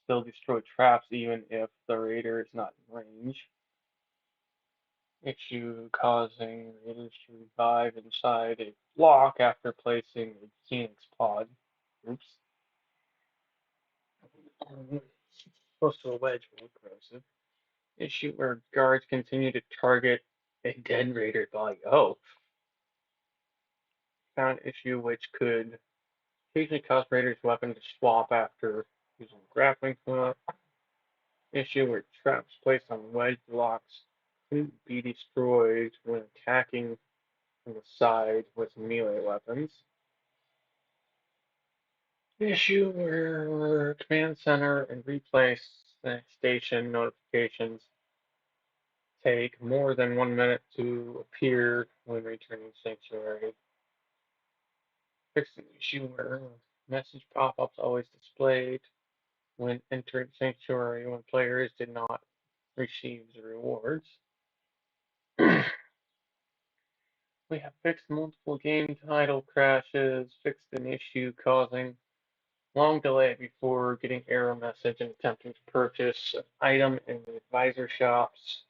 still destroy traps even if the raider is not in range. Issue causing raiders to revive inside a block after placing a Phoenix pod. Oops. Close to a wedge will corrosive. Issue where guards continue to target a dead raider body. Oh. Found issue which could occasionally cause raiders' weapon to swap after using grappling hook. Issue where traps placed on wedge blocks couldn't be destroyed when attacking from the side with melee weapons. Issue where command center and replay station notifications take more than 1 minute to appear when returning Sanctuary. Fixed an issue where message pop-ups always displayed when entering Sanctuary when players did not receive the rewards. We have fixed multiple game title crashes, fixed an issue causing long delay before getting error message and attempting to purchase an item in the advisor shops.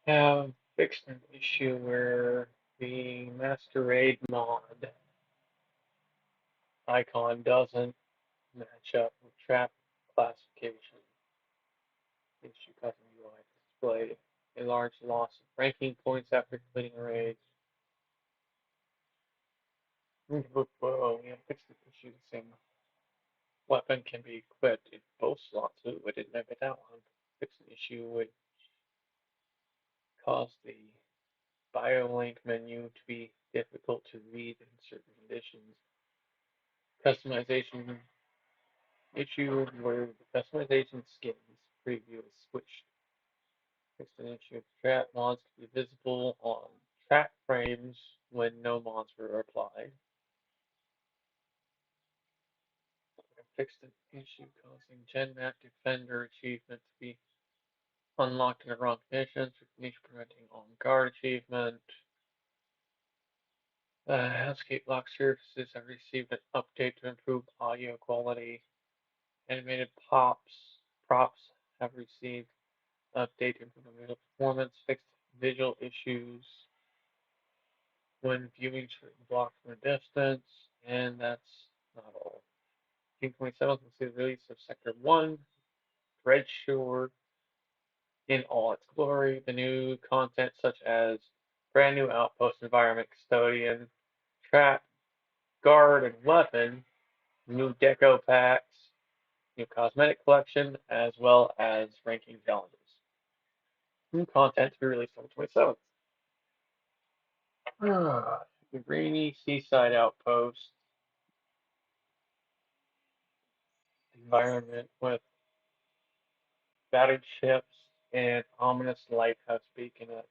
have fixed an issue where the masquerade mod icon doesn't match up with trap classification. Issue causing UI display a large loss of ranking points after completing a raid. Whoa, yeah, fix the issue. The same weapon can be equipped in both slots. Ooh, I didn't know about that one. Fix an issue would cause the BioLink menu to be difficult to read in certain conditions. Customization issue where the customization skins preview is switched. Fix an issue. Trap mods can be visible on trap frames when no mods were applied. Fixed an issue causing GenMap Defender achievement to be unlocked in the wrong conditions, with niche preventing on guard achievement. Housecape lock surfaces have received an update to improve audio quality. Animated props have received an update to improve visual performance. Fixed visual issues when viewing certain blocks from a distance, and that's not all. June 27th, we'll see the release of Sector 1, Dread Shore, in all its glory. The new content, such as brand new outpost environment, custodian, trap, guard, and weapon, new deco packs, new cosmetic collection, as well as ranking challenges. New content to be released on the 27th. The rainy seaside outpost environment with battered ships and ominous lighthouse beacon that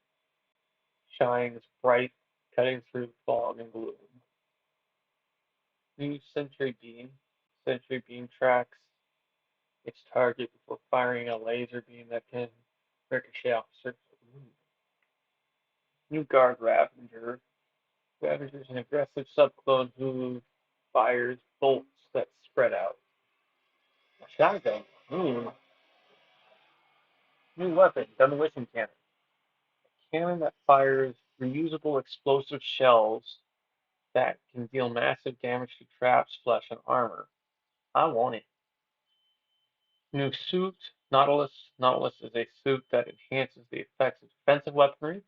shines bright, cutting through fog and gloom. New sentry beam. Sentry beam tracks its target before firing a laser beam that can ricochet off the surface of the moon. New guard Ravager. Ravager is an aggressive subclone who fires bolts that spread out. A shotgun. Ooh. New weapon, demolition cannon. Cannon that fires reusable explosive shells that can deal massive damage to traps, flesh, and armor. I want it. New suit, Nautilus. Nautilus is a suit that enhances the effects of defensive weaponry.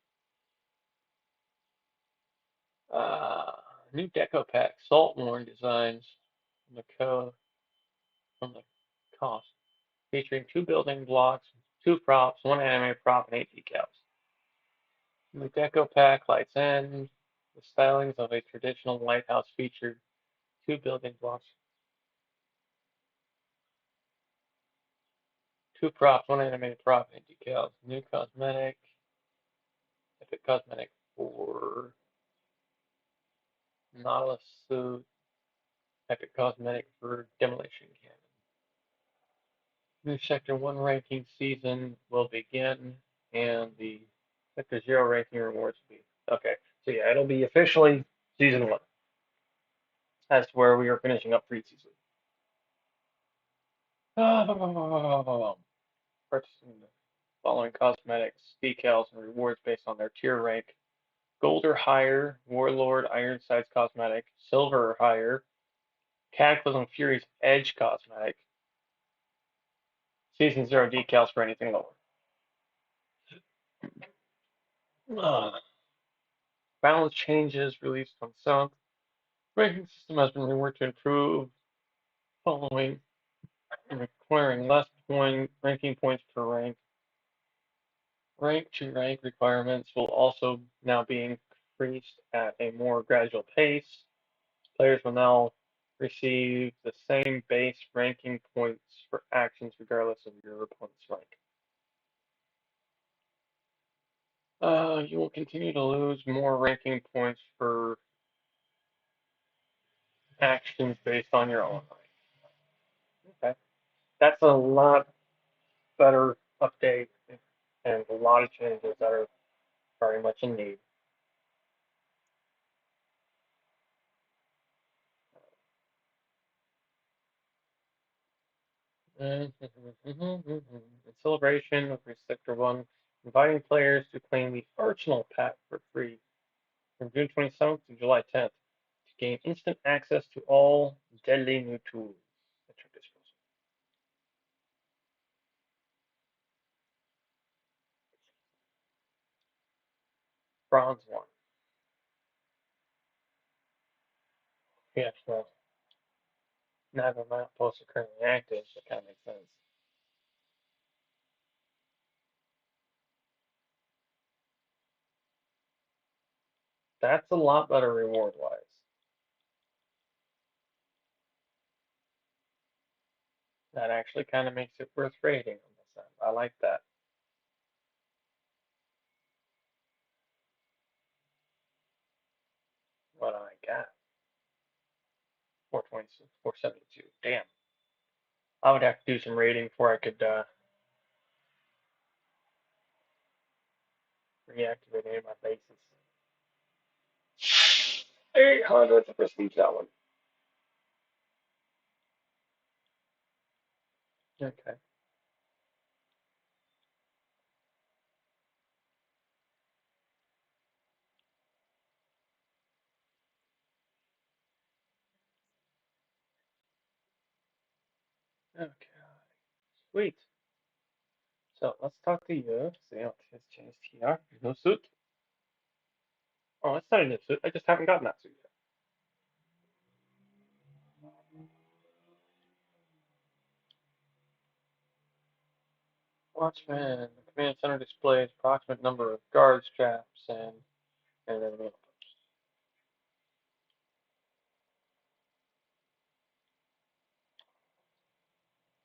Uh, New deco pack, Saltworn designs from from the cost, featuring 2 building blocks, 2 props, 1 anime prop, and 8 decals. New deco pack, Lights End. The stylings of a traditional lighthouse featured 2 building blocks, 2 props, 1 animated prop, and decals. New cosmetic, epic cosmetic for Nautilus suit, epic cosmetic for demolition cannon. New Sector 1 ranking season will begin, and the Sector 0 ranking rewards will be. Okay, so yeah, it'll be officially season 1. As to where we are finishing up preseason. Purchasing the following cosmetics, decals, and rewards based on their tier rank. Gold or higher, Warlord Ironside's cosmetic. Silver or higher, Cataclysm Fury's Edge cosmetic. Season 0 decals for anything lower. Balance changes released on 7th. Ranking system has been reworked to improve following requiring less ranking points per rank. Rank to rank requirements will also now be increased at a more gradual pace. Players will now receive the same base ranking points for actions regardless of your opponent's rank. You will continue to lose more ranking points for actions based on your own rank. Okay, that's a lot better update and a lot of changes that are very much in need. In celebration of Sector 1 inviting players to claim the Arsenal pack for free from June 27th to July 10th to gain instant access to all deadly new tools at your disposal. Bronze one. Yes, well, never map posts are currently active, so it kind of makes sense. That's a lot better reward wise. That actually kind of makes it worth rating on this end. I like that. What I got. 426, 472. Damn. I would have to do some rating before I could reactivate any of my bases. 800 to prestige that one. Okay. Okay. Sweet. So let's talk to you. See what has changed here. No suit. Oh, it's not a new suit. I just haven't gotten that suit yet. Watchman. The command center displays approximate number of guard straps and then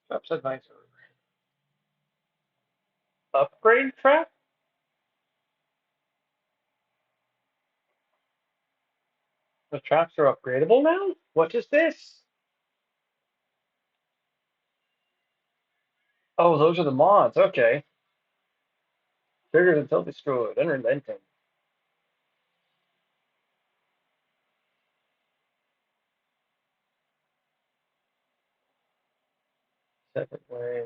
straps advisor. Upgrade trap? The traps are upgradable now? What is this? Oh, those are the mods. Okay. Triggers until destroyed. Unrelenting. Second wave.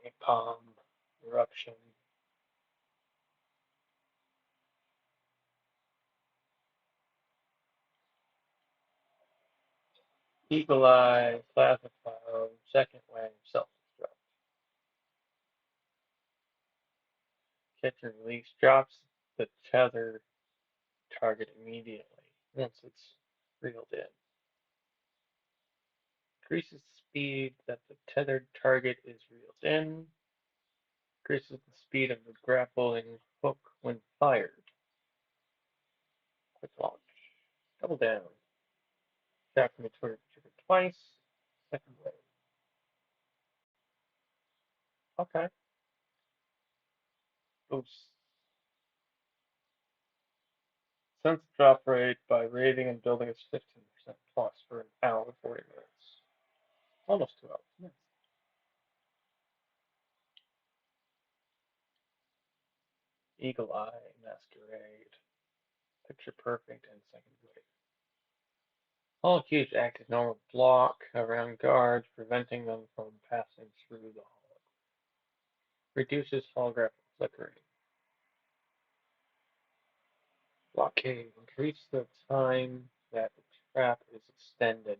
Napalm. Eruption. Equalize. Plasma cloud. Second wave. Self-destruct. Catch and release. Drops the tether target immediately once it's reeled in. Increases the speed that the tethered target is reeled in. Increases the speed of the grappling hook when fired. Quick launch. Double down. Attack from the trigger twice. Second wave. Okay. Boost. Sense drop rate by rating and building is 15% plus for an hour and 40 minutes. Almost 2 hours. Nice. Eagle Eye Masquerade. Picture Perfect and Second Wave. All cubes act as normal block around guards, preventing them from passing through the hall. Reduces holographic flickering. Blockade. Increase the time that the trap is extended.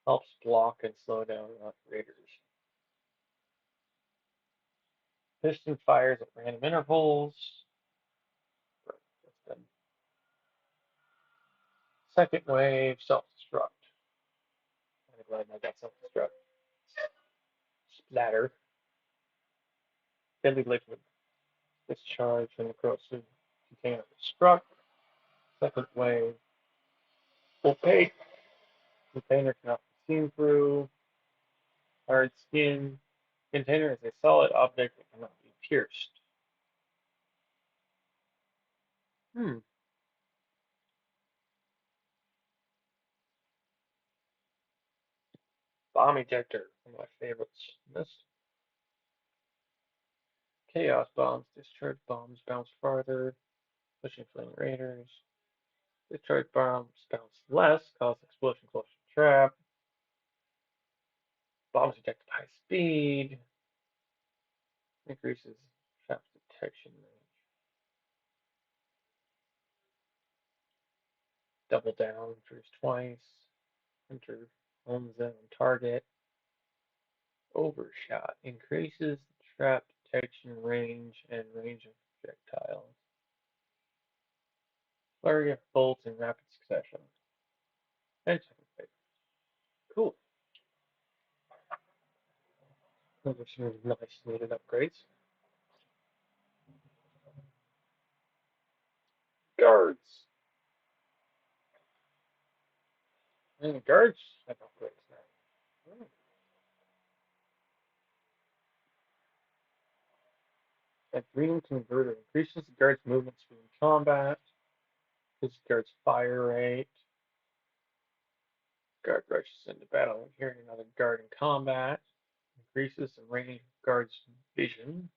Helps block and slow down raiders. Piston fires at random intervals. Second wave, self-destruct. I'm glad I got self-destruct. Splatter. Deadly liquid. Discharge from the corrosive container struck. Second wave. Opaque. Container cannot be seen through. Hard skin. Container is a solid object that cannot be pierced. Hmm. Bomb ejector. One of my favorites. This chaos bombs. Discharge bombs bounce farther, pushing flaming raiders. Discharge bombs bounce less, cause explosion close to trap. Bombs eject at high speed. Increases trap detection range. Double down, first twice. Enter home zone target. Overshot increases trap detection range and range of projectiles. Flurry of bolts in rapid succession. And second phase. Cool. Those are some nice needed upgrades. Guards. And guards have upgrades now. Oh. And green converter increases the guard's movement speed in combat. Increases the guard's fire rate. Guard rushes into battle when hearing another guard in combat. Increases the range of guard's vision.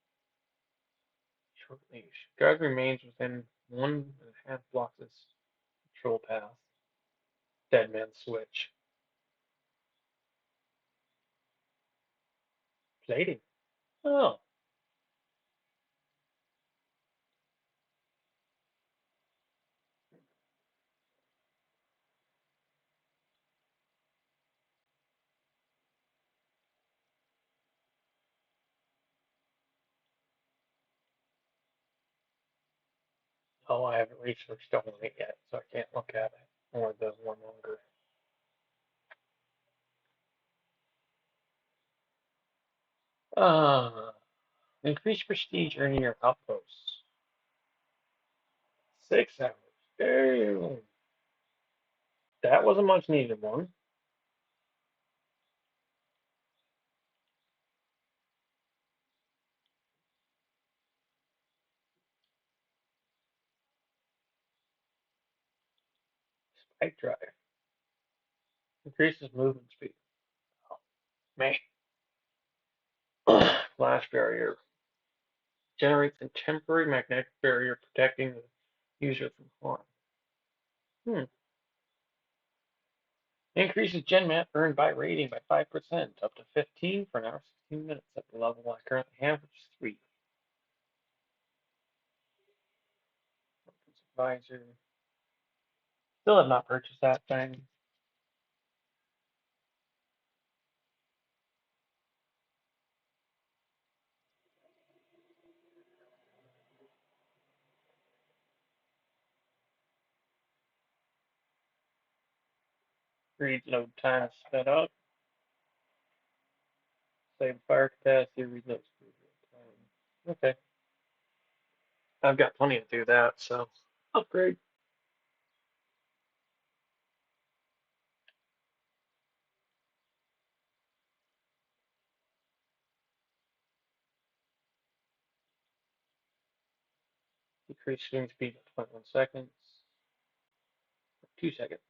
Short leash. Guard remains within 1.5 blocks of control path. Dead man switch. Plating. Oh. Oh, I haven't researched on it yet, so I can't look at it. Or the one longer. Increase prestige earning your outposts. 6 hours. Damn. That was a much needed one. Spike drive. Increases movement speed. Oh, man. Flash barrier. Generates a temporary magnetic barrier protecting the user from harm. Hmm. Increases gen map earned by rating by 5%, up to 15 for an hour, 16 minutes at the level I currently have, which is 3. Advisor. Still have not purchased that thing. Read load time sped up. Save fire capacity, read load speed. Okay. I've got plenty to do that, so upgrade. Decrease swing speed to 21 seconds. 2 seconds.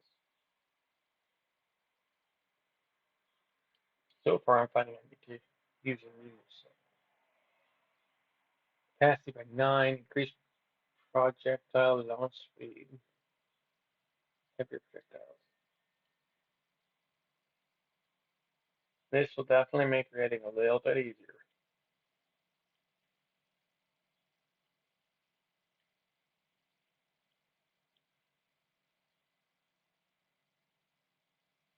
So far, I'm finding I get to using these. So. Capacity by 9. Increase projectile launch speed. Heavier projectiles. This will definitely make rating a little bit easier.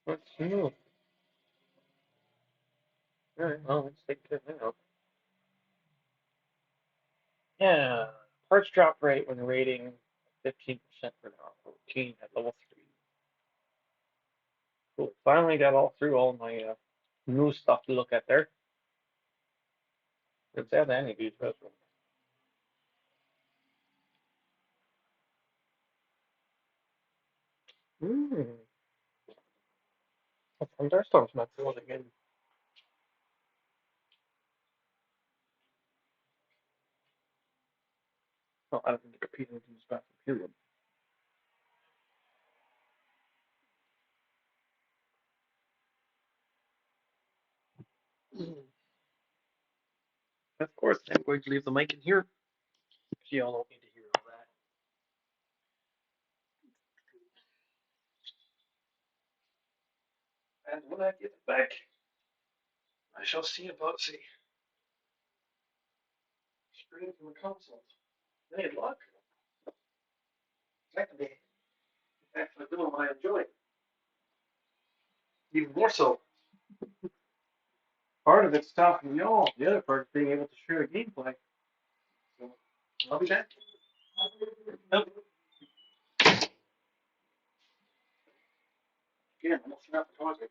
Let's move. Alright, well, let's take it now. Yeah, parts drop rate when rating 15% per hour, 14 at level 3. Cool. Finally got all through all my new stuff to look at there. Let's add any of these resumes. Hmm. Thunderstorm's not feeling again. Well, I don't think the computer into this bathroom, period. Of course, I'm going to leave the mic in here. So y'all don't need to hear all that. And when I get it back, I shall see about see. screens and the consoles. They had luck. Secondly, actually doing what I enjoy. Even more so. Part of it's talking to y'all. The other part is being able to share a gameplay. So I'll be back. Nope. Again, I'm not the toilet.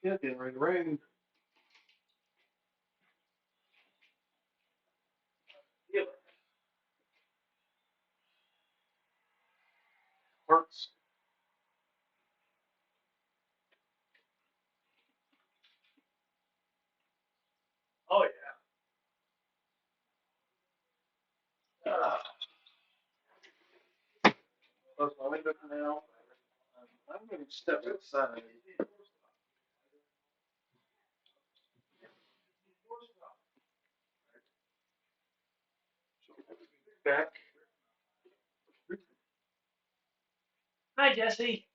Yeah, getting ready to rain. Yep. Works. Oh yeah. Close my window for now. I'm going to step outside. Back. Hi, Jesse.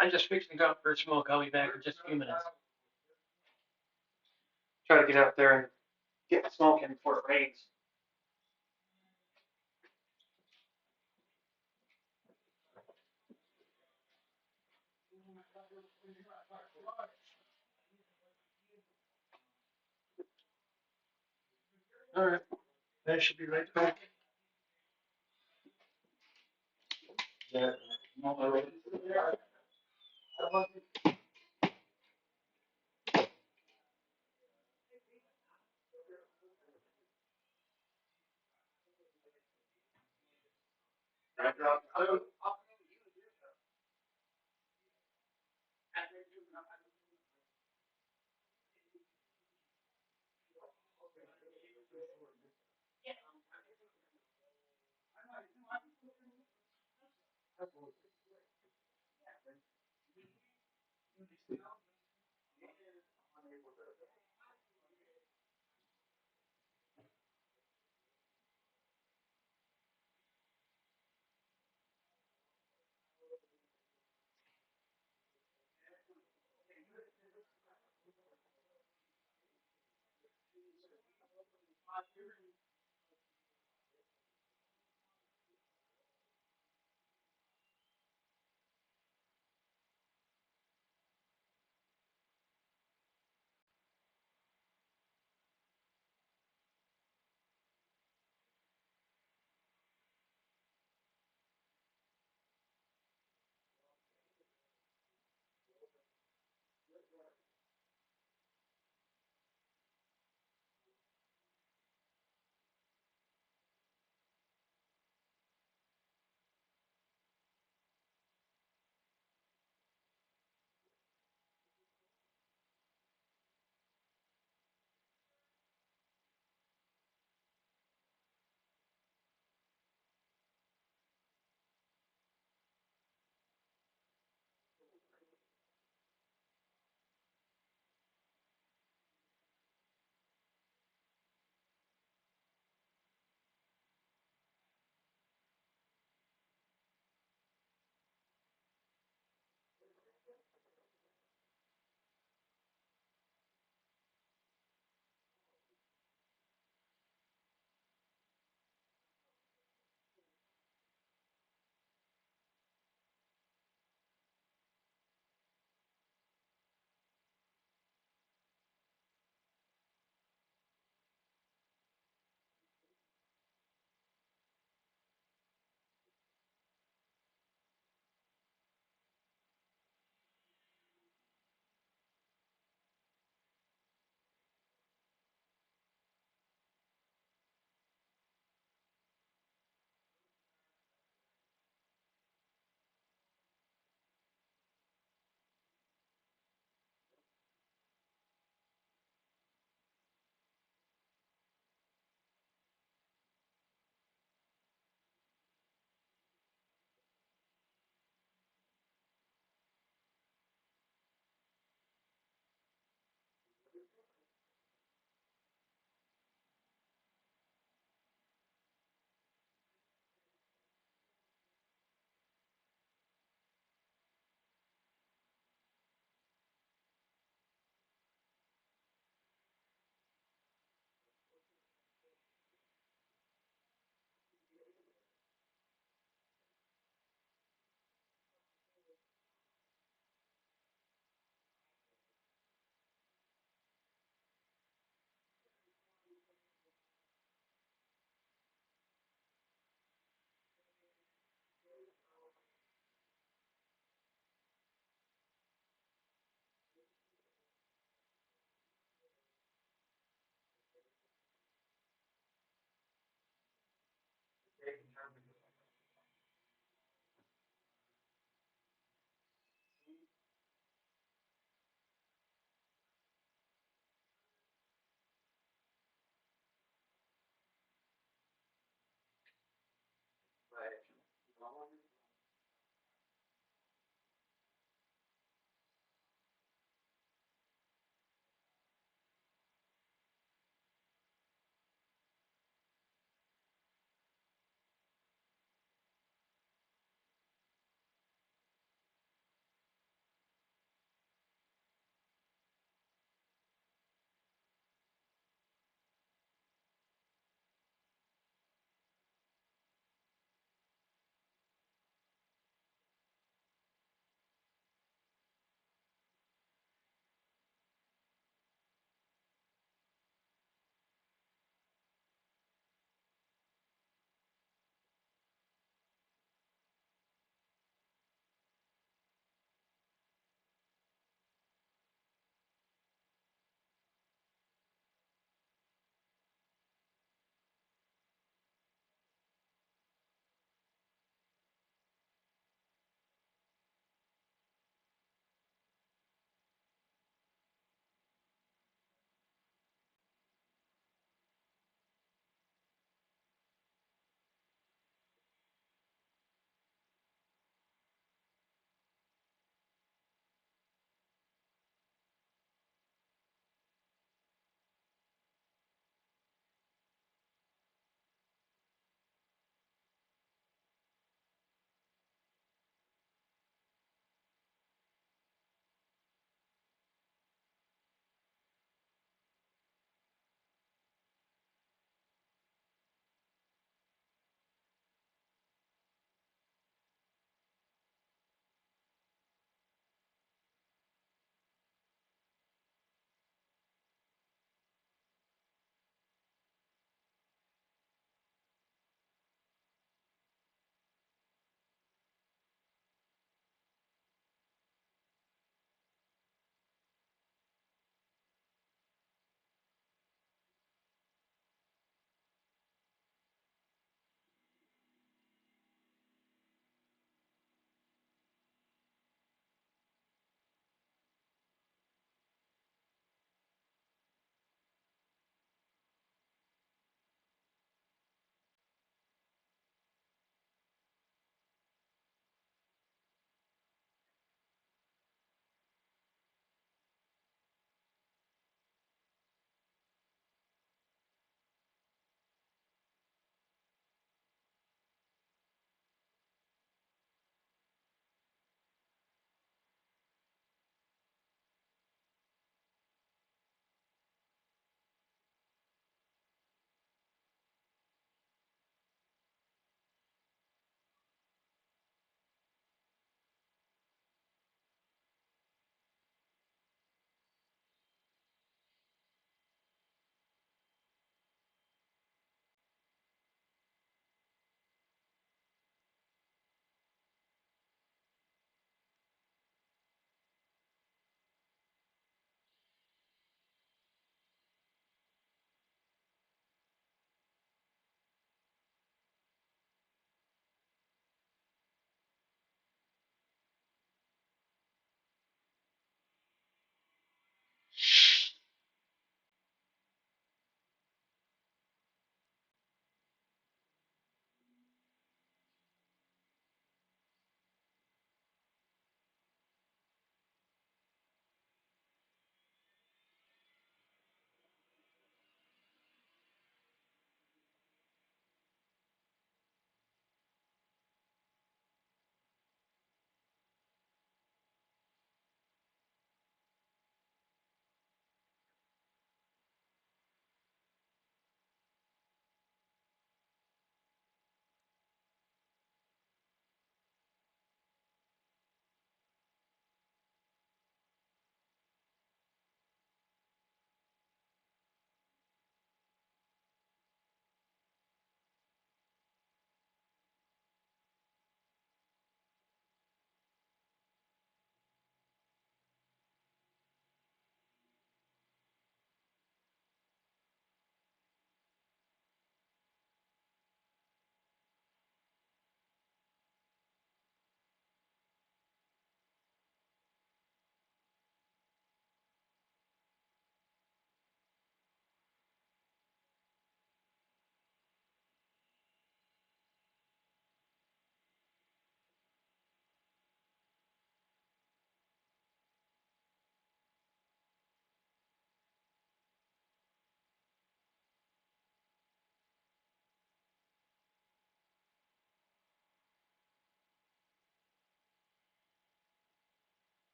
I'm just fixing to go out for a smoke. I'll be back in just a few minutes. Try to get out there and get the smoke in before it rains. All right. I should be right back. Yeah.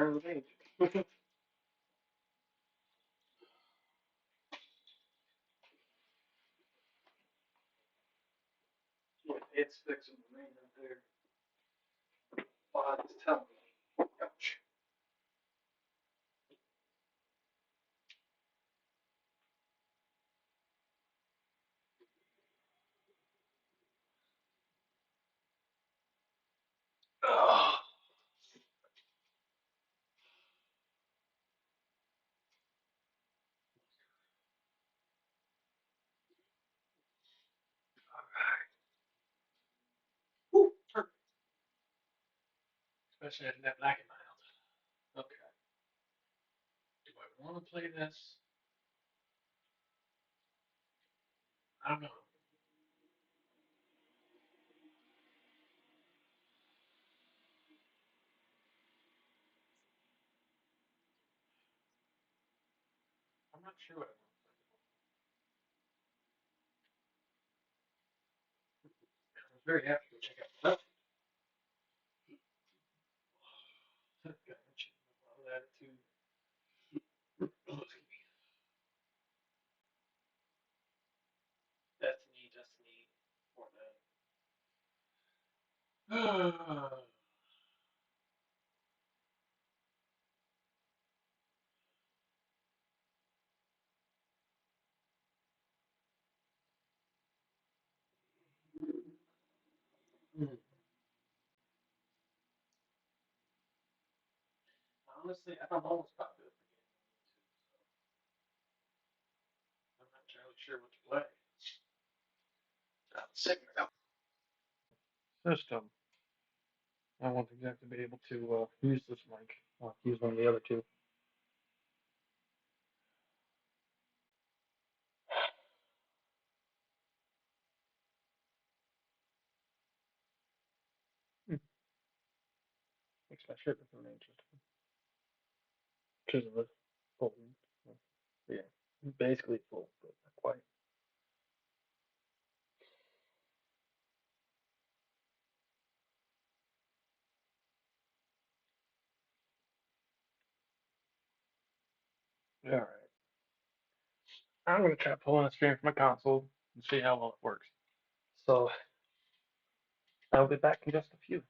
turn the page. It's fixing the rain up there. Body's telling me. Ouch. Oh, woo, perfect. Especially having that black in my house. Okay. Do I want to play this? I don't know. I'm not sure what I want to play. I was very happy to check out that. Got a lot of attitude. Oh, excuse me. Destiny, Destiny, Fortnite. Hmm. Honestly, I'm almost about to forget YouTube, so I'm not entirely sure what to play. System. I won't exactly be able to use this mic. I'll have to use one of the other two. Hmm. Makes my shirt look really interesting. Because of the folding. Yeah, basically full, but not quite. All right. I'm going to try pulling a stream from my console and see how well it works. So I'll be back in just a few.